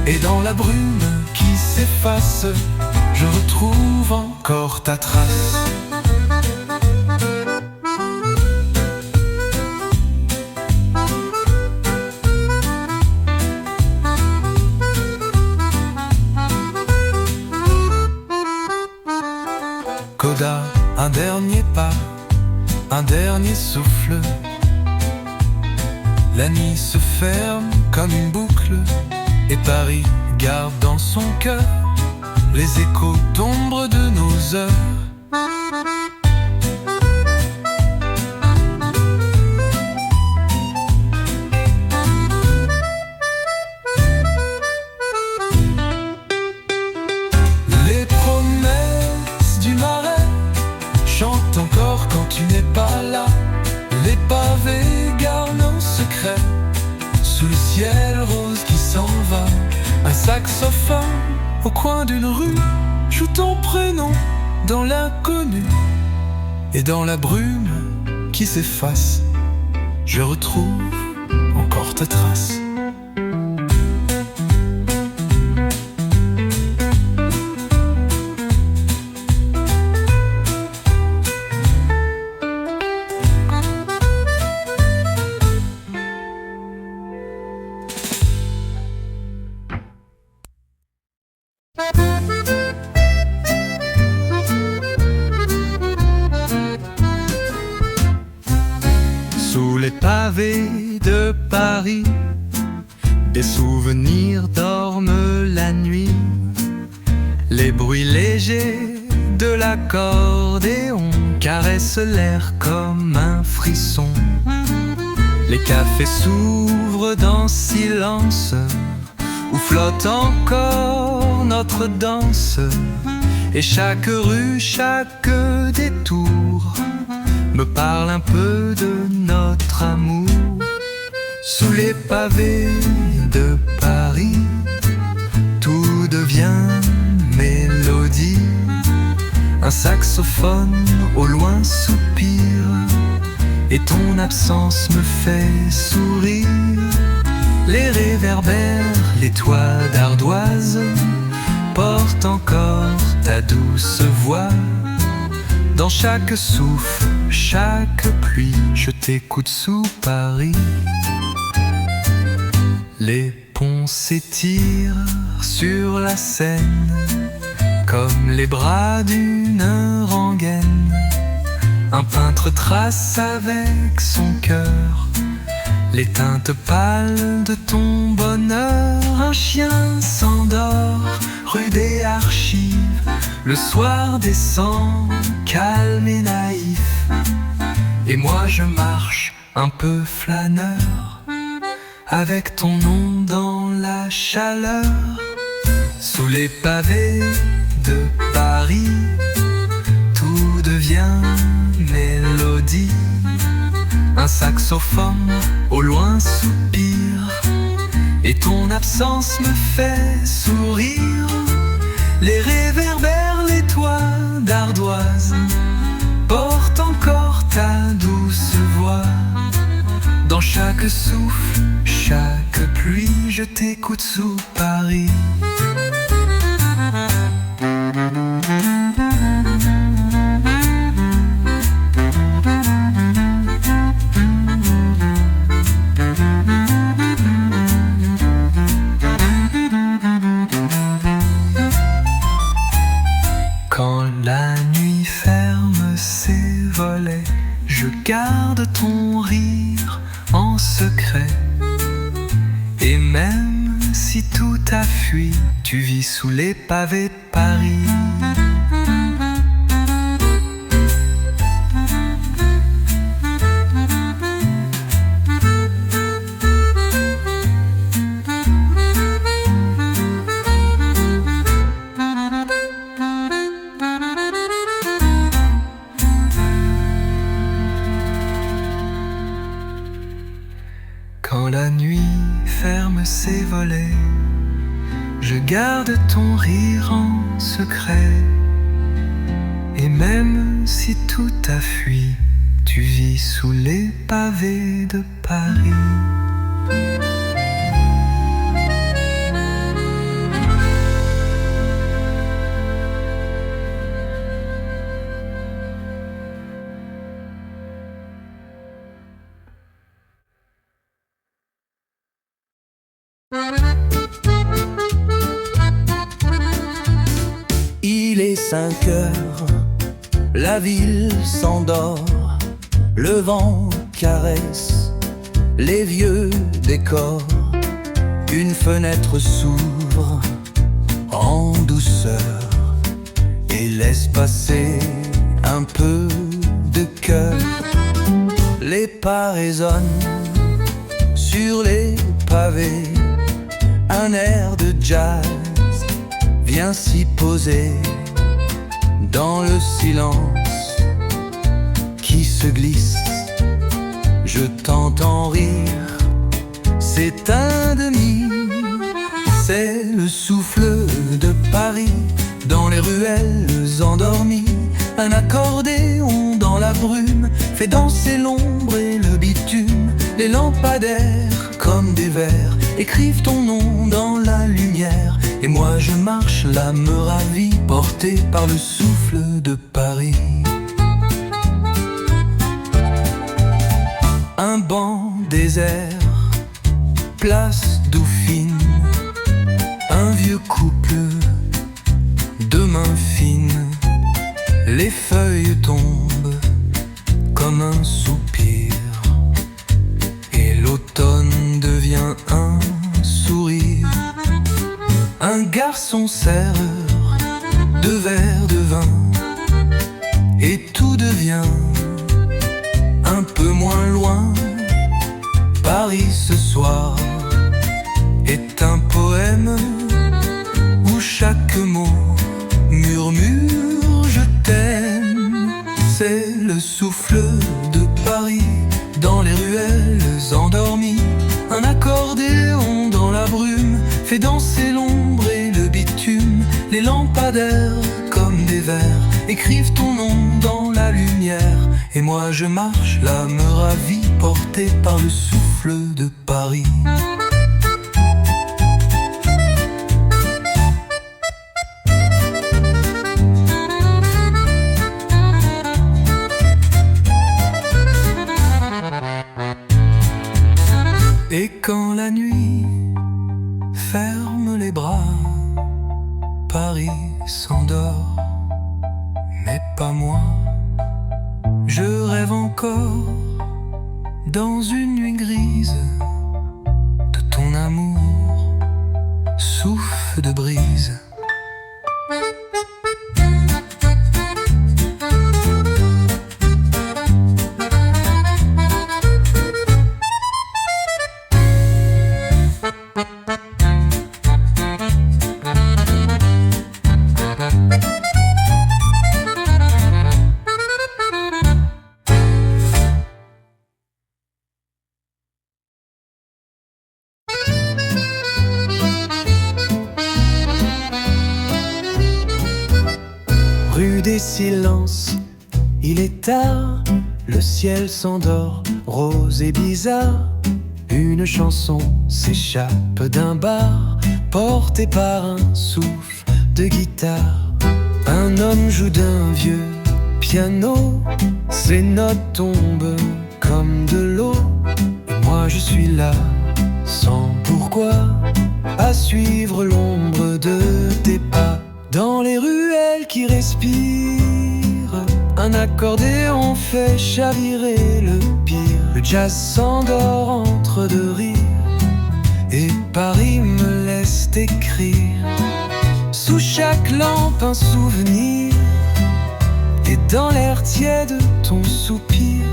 Et dans la brume qui s'efface, je retrouve encore ta trace. Coda, un dernier pas, un dernier souffle. La nuit se ferme comme une boucle, et Paris garde dans son cœur les échos d'ombre de nos heures. Les promesses du marais chantent encore quand tu n'es pas là. Les pavés gardent nos secrets sous le ciel rose qui s'en va. Un saxophone au coin d'une rue joue ton prénom dans l'inconnu. Et dans la brume qui s'efface, je retrouve encore ta trace. Sous les pavés de Paris, des souvenirs dorment la nuit. Les bruits légers de l'accordéon caressent l'air comme un frisson. Les cafés s'ouvrent dans silence, où flotte encore notre danse. Et chaque rue, chaque détour me parle un peu de notre amour. Sous les pavés de Paris, tout devient mélodie. Un saxophone au loin soupire, et ton absence me fait sourire. Les réverbères, les toits d'ardoise portent encore ta douce voix. Dans chaque souffle, chaque pluie, je t'écoute sous Paris. Les ponts s'étirent sur la Seine comme les bras d'une rengaine. Un peintre trace avec son cœur les teintes pâles de ton bonheur. Un chien s'endort rue des Archives, le soir descend calme et naïf. Et moi je marche un peu flâneur, avec ton nom dans la chaleur. Sous les pavés de Paris, tout devient mélodie. Un saxophone au loin soupire, et ton absence me fait sourire. Les réverbères, les toits ardoise porte encore ta douce voix. Dans chaque souffle, chaque pluie, je t'écoute sous Paris. Quand la nuit ferme ses volets, je garde ton rire en secret. Et même si tout a fui, tu vis sous les pavés de Paris. Quand la nuit ferme ses volets, je garde ton rire en secret. Et même si tout a fui, tu vis sous les pavés de Paris. Il est 5 heures, la ville s'endort, le vent caresse les vieux décors. Une fenêtre s'ouvre en douceur et laisse passer un peu de cœur. Les pas résonnent sur les pavés, un air de jazz vient s'y poser dans le silence qui se glisse. Je t'entends rire, c'est un demi, c'est le souffle de Paris dans les ruelles endormies. Un accordéon dans la brume fait danser l'ombre et le bitume. Les lampadaires comme des vers écrivent ton nom dans la lumière. Et moi je marche, l'âme ravie, portée par le souffle de Paris. Un banc désert, place Dauphine, un vieux couple de mains fines. Les feuilles tombent comme un soupir et l'automne devient un sourire. Un garçon serreur de verres de vin et tout devient un peu moins loin. Paris ce soir est un poème où chaque mot murmure je t'aime. C'est le souffle de Paris dans les ruelles endormies. Un accordéon dans la brume fait danser l'ombre et le bitume. Les lampadaires comme des vers écrivent ton nom dans la lumière. Et moi je marche, l'âme ravie, portée par le souffle de Paris. Et quand la nuit ferme les bras, Paris s'endort, mais pas moi. Je rêve encore dans une nuit grise de ton amour, souffle de brise. des silences. Il est tard, le ciel s'endort, rose et bizarre. Une chanson s'échappe d'un bar, portée par un souffle de guitare. Un homme joue d'un vieux piano, ses notes tombent comme de l'eau. Et moi je suis là, sans pourquoi, à suivre l'ombre de tes pas. Dans les ruelles qui respirent, un accordéon fait chavirer le pire. Le jazz s'endort entre deux rires, et Paris me laisse écrire. Sous chaque lampe un souvenir, et dans l'air tiède ton soupir.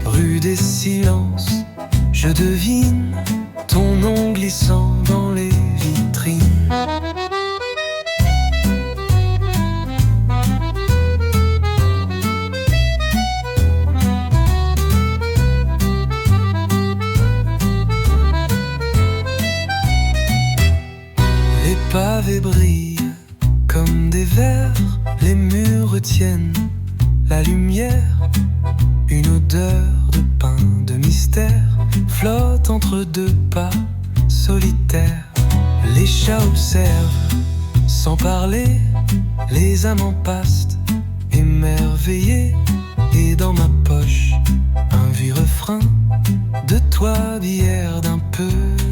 Rue des silences, je devine ton nom glissant dans les vitrines. Les pavés brillent comme des verres, les murs retiennent la lumière. Une odeur de pain, de mystère, flotte entre deux pas solitaires. Les chats observent sans parler, les amants passent émerveillés. Et dans ma poche, un vieux refrain de toi d'hier, d'un peu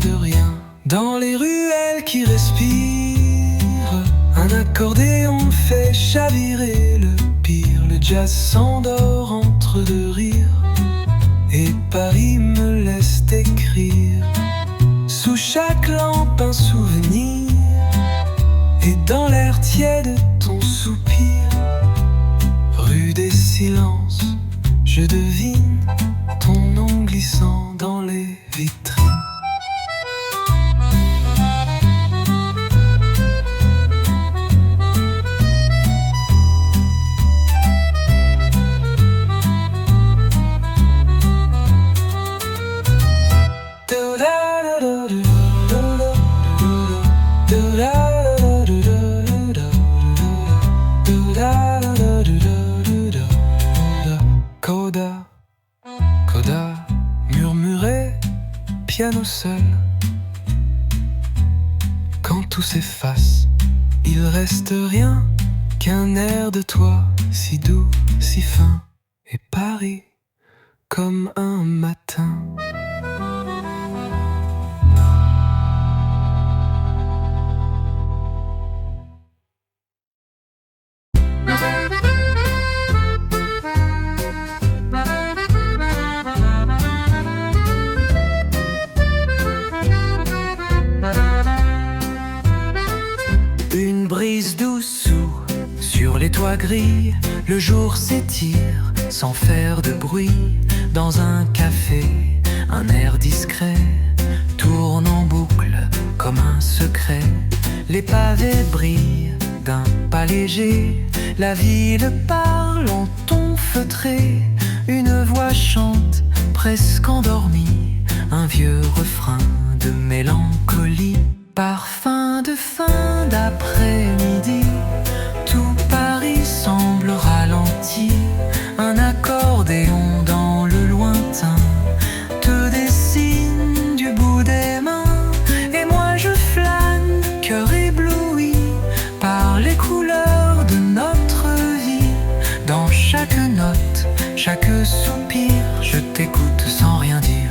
de rien. Dans les ruelles qui respirent, un accordéon fait chavirer le pire. Le jazz s'endort entre deux rires, et Paris me laisse écrire. Sous chaque lampe un souvenir, et dans l'air tiède ton soupir. Rue des silences, je devine ton nom glissant dans les vitrines. Coda, coda, murmuré, piano seul. Quand tout s'efface, il reste rien qu'un air de toi, si doux, si fin. Et Paris, comme un matin. Une brise douce sur les toits gris, le jour s'étire sans faire de bruit. Dans un café, un air discret tourne en boucle comme un secret. Les pavés brillent d'un pas léger, la ville parle en ton feutré. Une voix chante presque endormie, un vieux refrain de mélancolie. Parfum de fin d'après-midi, tout Paris semble ralenti. Un accordéon dans le lointain te dessine du bout des mains. Et moi je flâne, cœur ébloui par les couleurs de notre vie. Dans chaque note, chaque soupir, je t'écoute sans rien dire.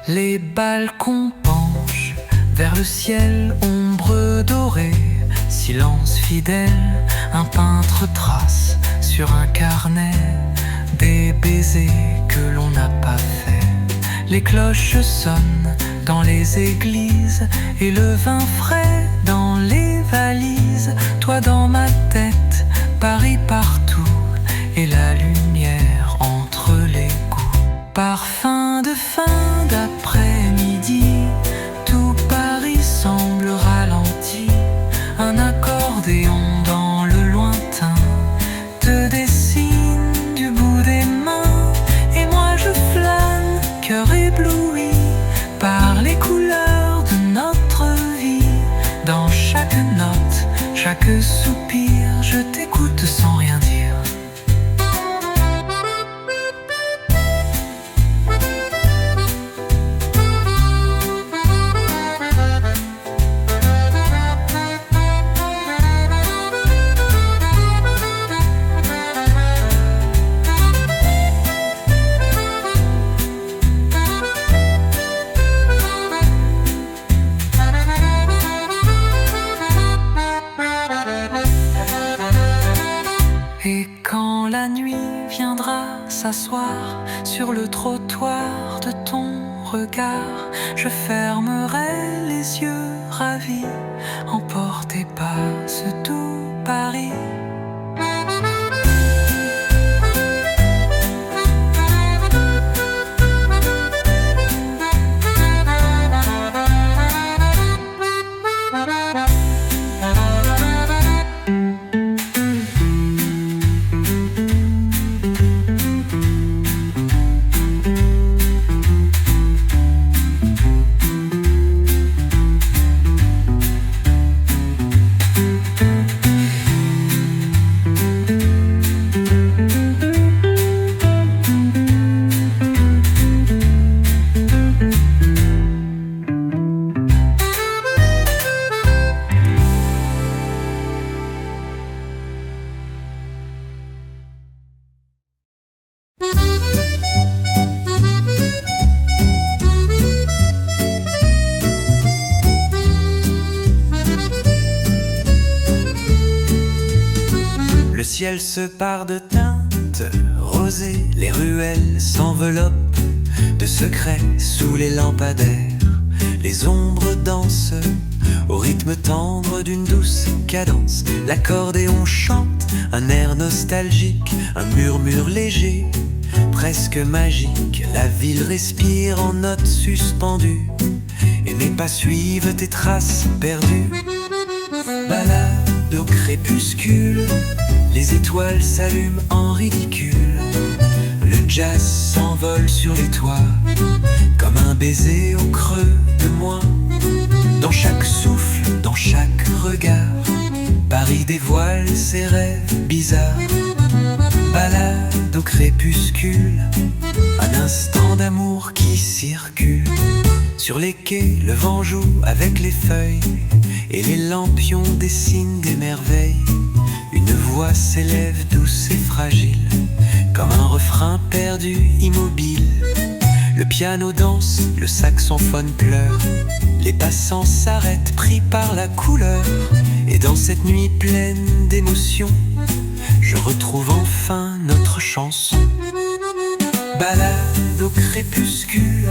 Les balcons penchent vers le ciel, ombre dorée, silence fidèle. Un peintre trace sur un carnet des baisers que l'on n'a pas fait. Les cloches sonnent dans les églises, et le vin frais dans les valises. Toi dans ma tête, Paris partout, et la lumière entre les goûts. Parfum de fin d'après-midi, tout Paris semble ralenti. Un accordéon dans le lointain te dessine du bout des mains. Et moi je flâne, cœur ébloui par les couleurs de notre vie. Dans chaque note, chaque soupir, s'asseoir sur le trottoir de ton regard. Je fermerai les yeux ravis, emporté par ce doux Paris. Le ciel se pare de teintes rosées, les ruelles s'enveloppent de secrets sous les lampadaires. Les ombres dansent au rythme tendre d'une douce cadence. L'accordéon chante un air nostalgique, un murmure léger, presque magique. La ville respire en notes suspendues et mes pas suivent tes traces perdues. Balade au crépuscule, les étoiles s'allument en ridicule. Le jazz s'envole sur les toits, comme un baiser au creux de moi. Dans chaque souffle, dans chaque regard, Paris dévoile ses rêves bizarres. Balade au crépuscule, un instant d'amour qui circule. Sur les quais, le vent joue avec les feuilles et les lampions dessinent des merveilles. Une voix s'élève douce et fragile, comme un refrain perdu, immobile. Le piano danse, le saxophone pleure, les passants s'arrêtent pris par la couleur. Et dans cette nuit pleine d'émotions, je retrouve enfin notre chanson. Balade au crépuscule,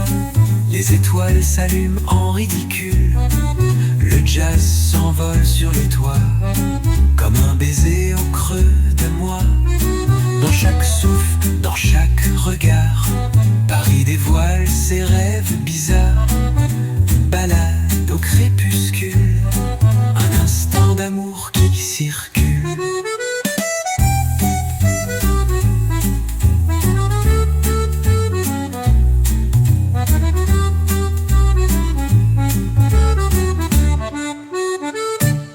les étoiles s'allument en ridicule. Le jazz s'envole sur les toits, comme un baiser au creux de moi. Dans chaque souffle, dans chaque regard, Paris dévoile ses rêves bizarres. Balade au crépuscule, un instant d'amour qui circule.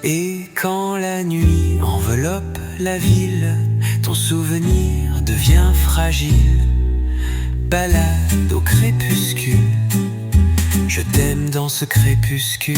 Et quand la nuit enveloppe la ville, ton souvenir devient fragile. Balade au crépuscule, je t'aime dans ce crépuscule.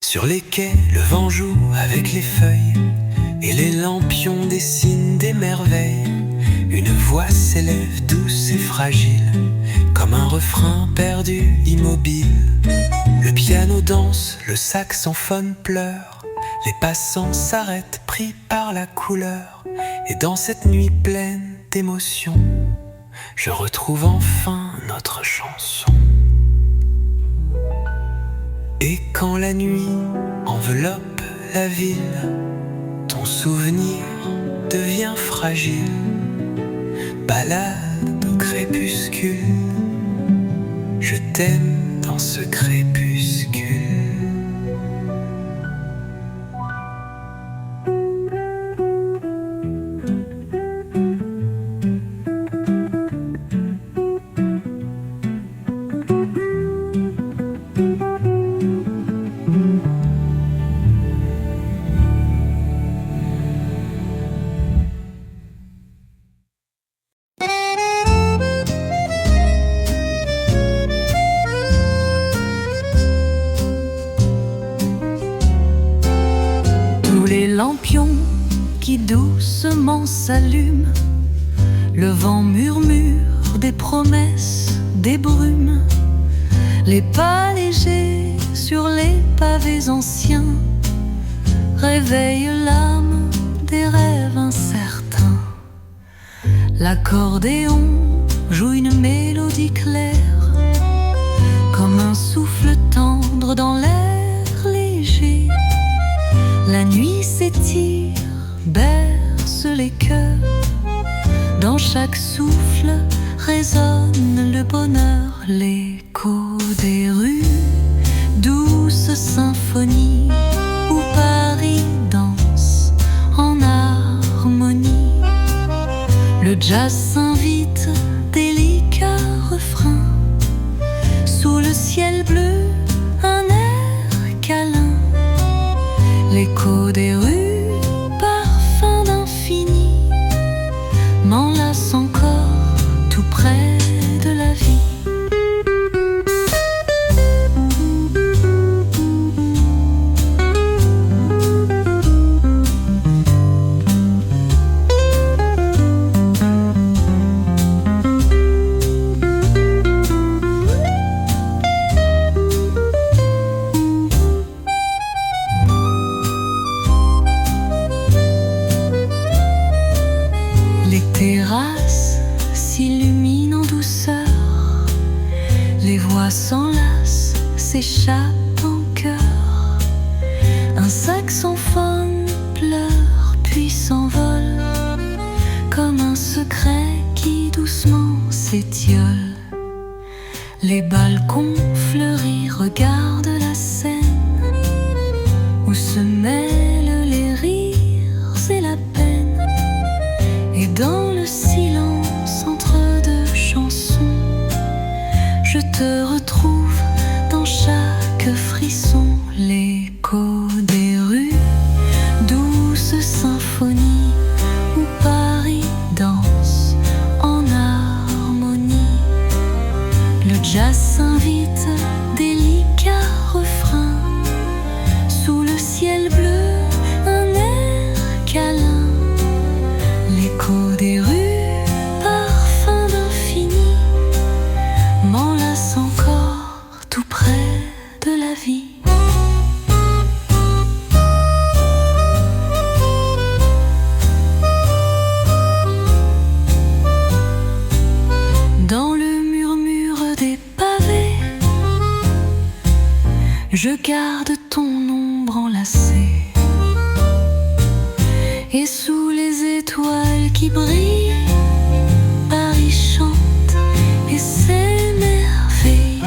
Sur les quais, le vent joue avec les feuilles et les lampions dessinent des merveilles. Une voix s'élève douce et fragile, comme un refrain perdu, immobile. Le piano danse, le saxophone pleure, les passants s'arrêtent pris par la couleur. Et dans cette nuit pleine d'émotions, je retrouve enfin notre chanson. Et quand la nuit enveloppe la ville, ton souvenir devient fragile. Balade au crépuscule, je t'aime dans ce crépuscule. qui doucement s'allume. Le vent murmure des promesses, des brumes. Les pas légers sur les pavés anciens réveillent l'âme des rêves incertains. L'accordéon joue une mélodie claire, comme un souffle tendre dans l'air léger. La nuit s'étire, berce les cœurs. Dans chaque souffle résonne le bonheur, l'écho des rues, douce symphonie où Paris danse en harmonie. Le jazz s'invite, délicat refrain. Sous le ciel bleu, un air câlin. L'écho des rues, parfum d'infini, m'enlace encore tout près de la vie. Les terrasses s'illuminent en douceur, les voix s'enlacent, s'échappent en chœur. Un saxophone pleure puis s'envole, comme un secret qui doucement s'étiole. Les balcons fleuris regardent la scène, où se mêlent les rires et la peine. Et dans le silence entre deux chansons, je te retrouve dans chaque frisson. L'écho des rues, douce symphonie où Paris danse en harmonie. Le jazz s'invite, délicat refrain. Sous le ciel bleu, un air câlin. L'écho des rues, parfum d'infini, m'enlace encore tout près de la vie. Dans le murmure des pavés, je garde ton ombre enlacée. Et sous les étoiles qui brillent, Paris chante et s'émerveille.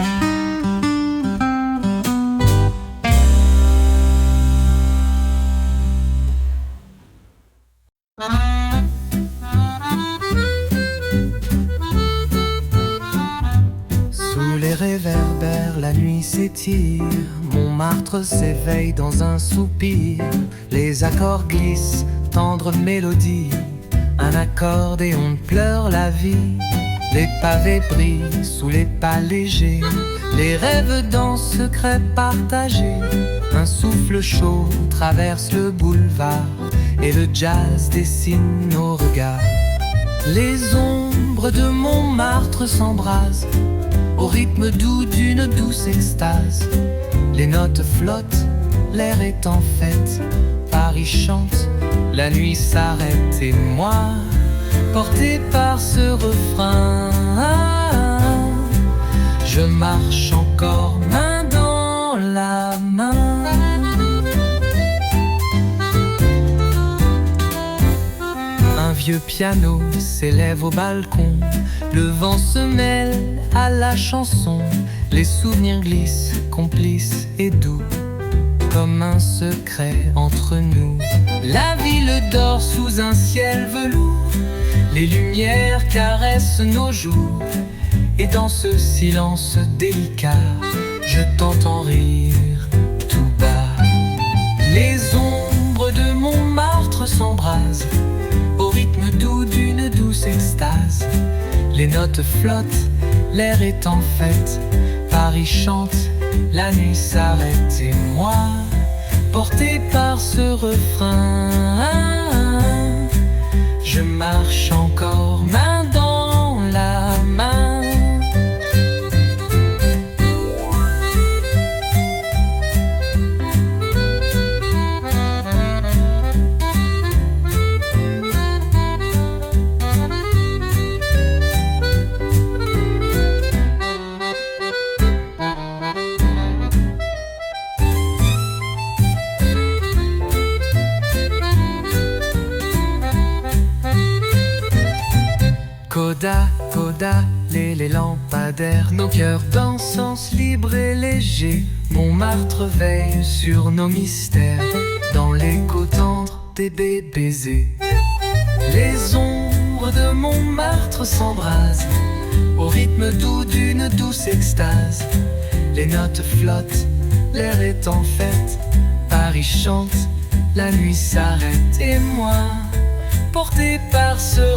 Sous les réverbères, la nuit s'étire. Montmartre s'éveille dans un soupir. Les accords glissent, tendre mélodie. Un accordéon pleure la vie. Les pavés brillent sous les pas légers. Les rêves dans secret partagés. Un souffle chaud traverse le boulevard et le jazz dessine nos regards. Les ombres de Montmartre s'embrasent au rythme doux d'une douce extase. Les notes flottent, l'air est en fête. Paris chante, la nuit s'arrête. Et moi, porté par ce refrain, je marche encore main dans la main. Un vieux piano s'élève au balcon. Le vent se mêle à la chanson. Les souvenirs glissent, complices et doux, comme un secret entre nous. La ville dort sous un ciel velours. Les lumières caressent nos jours. Et dans ce silence délicat, je t'entends rire tout bas. Les ombres de Montmartre s'embrasent au rythme doux d'une douce extase. Les notes flottent, l'air est en fête. Paris chante, la nuit s'arrête. Et moi, porté par ce refrain, je marche encore main dans la main. Coda, coda, les lampadaires, nos cœurs dansent en sens libre et léger. Montmartre veille sur nos mystères, dans l'écho tendre des baisers. Les ombres de Montmartre s'embrasent, au rythme doux d'une douce extase. Les notes flottent, l'air est en fête, Paris chante, la nuit s'arrête. Et moi, porté par ce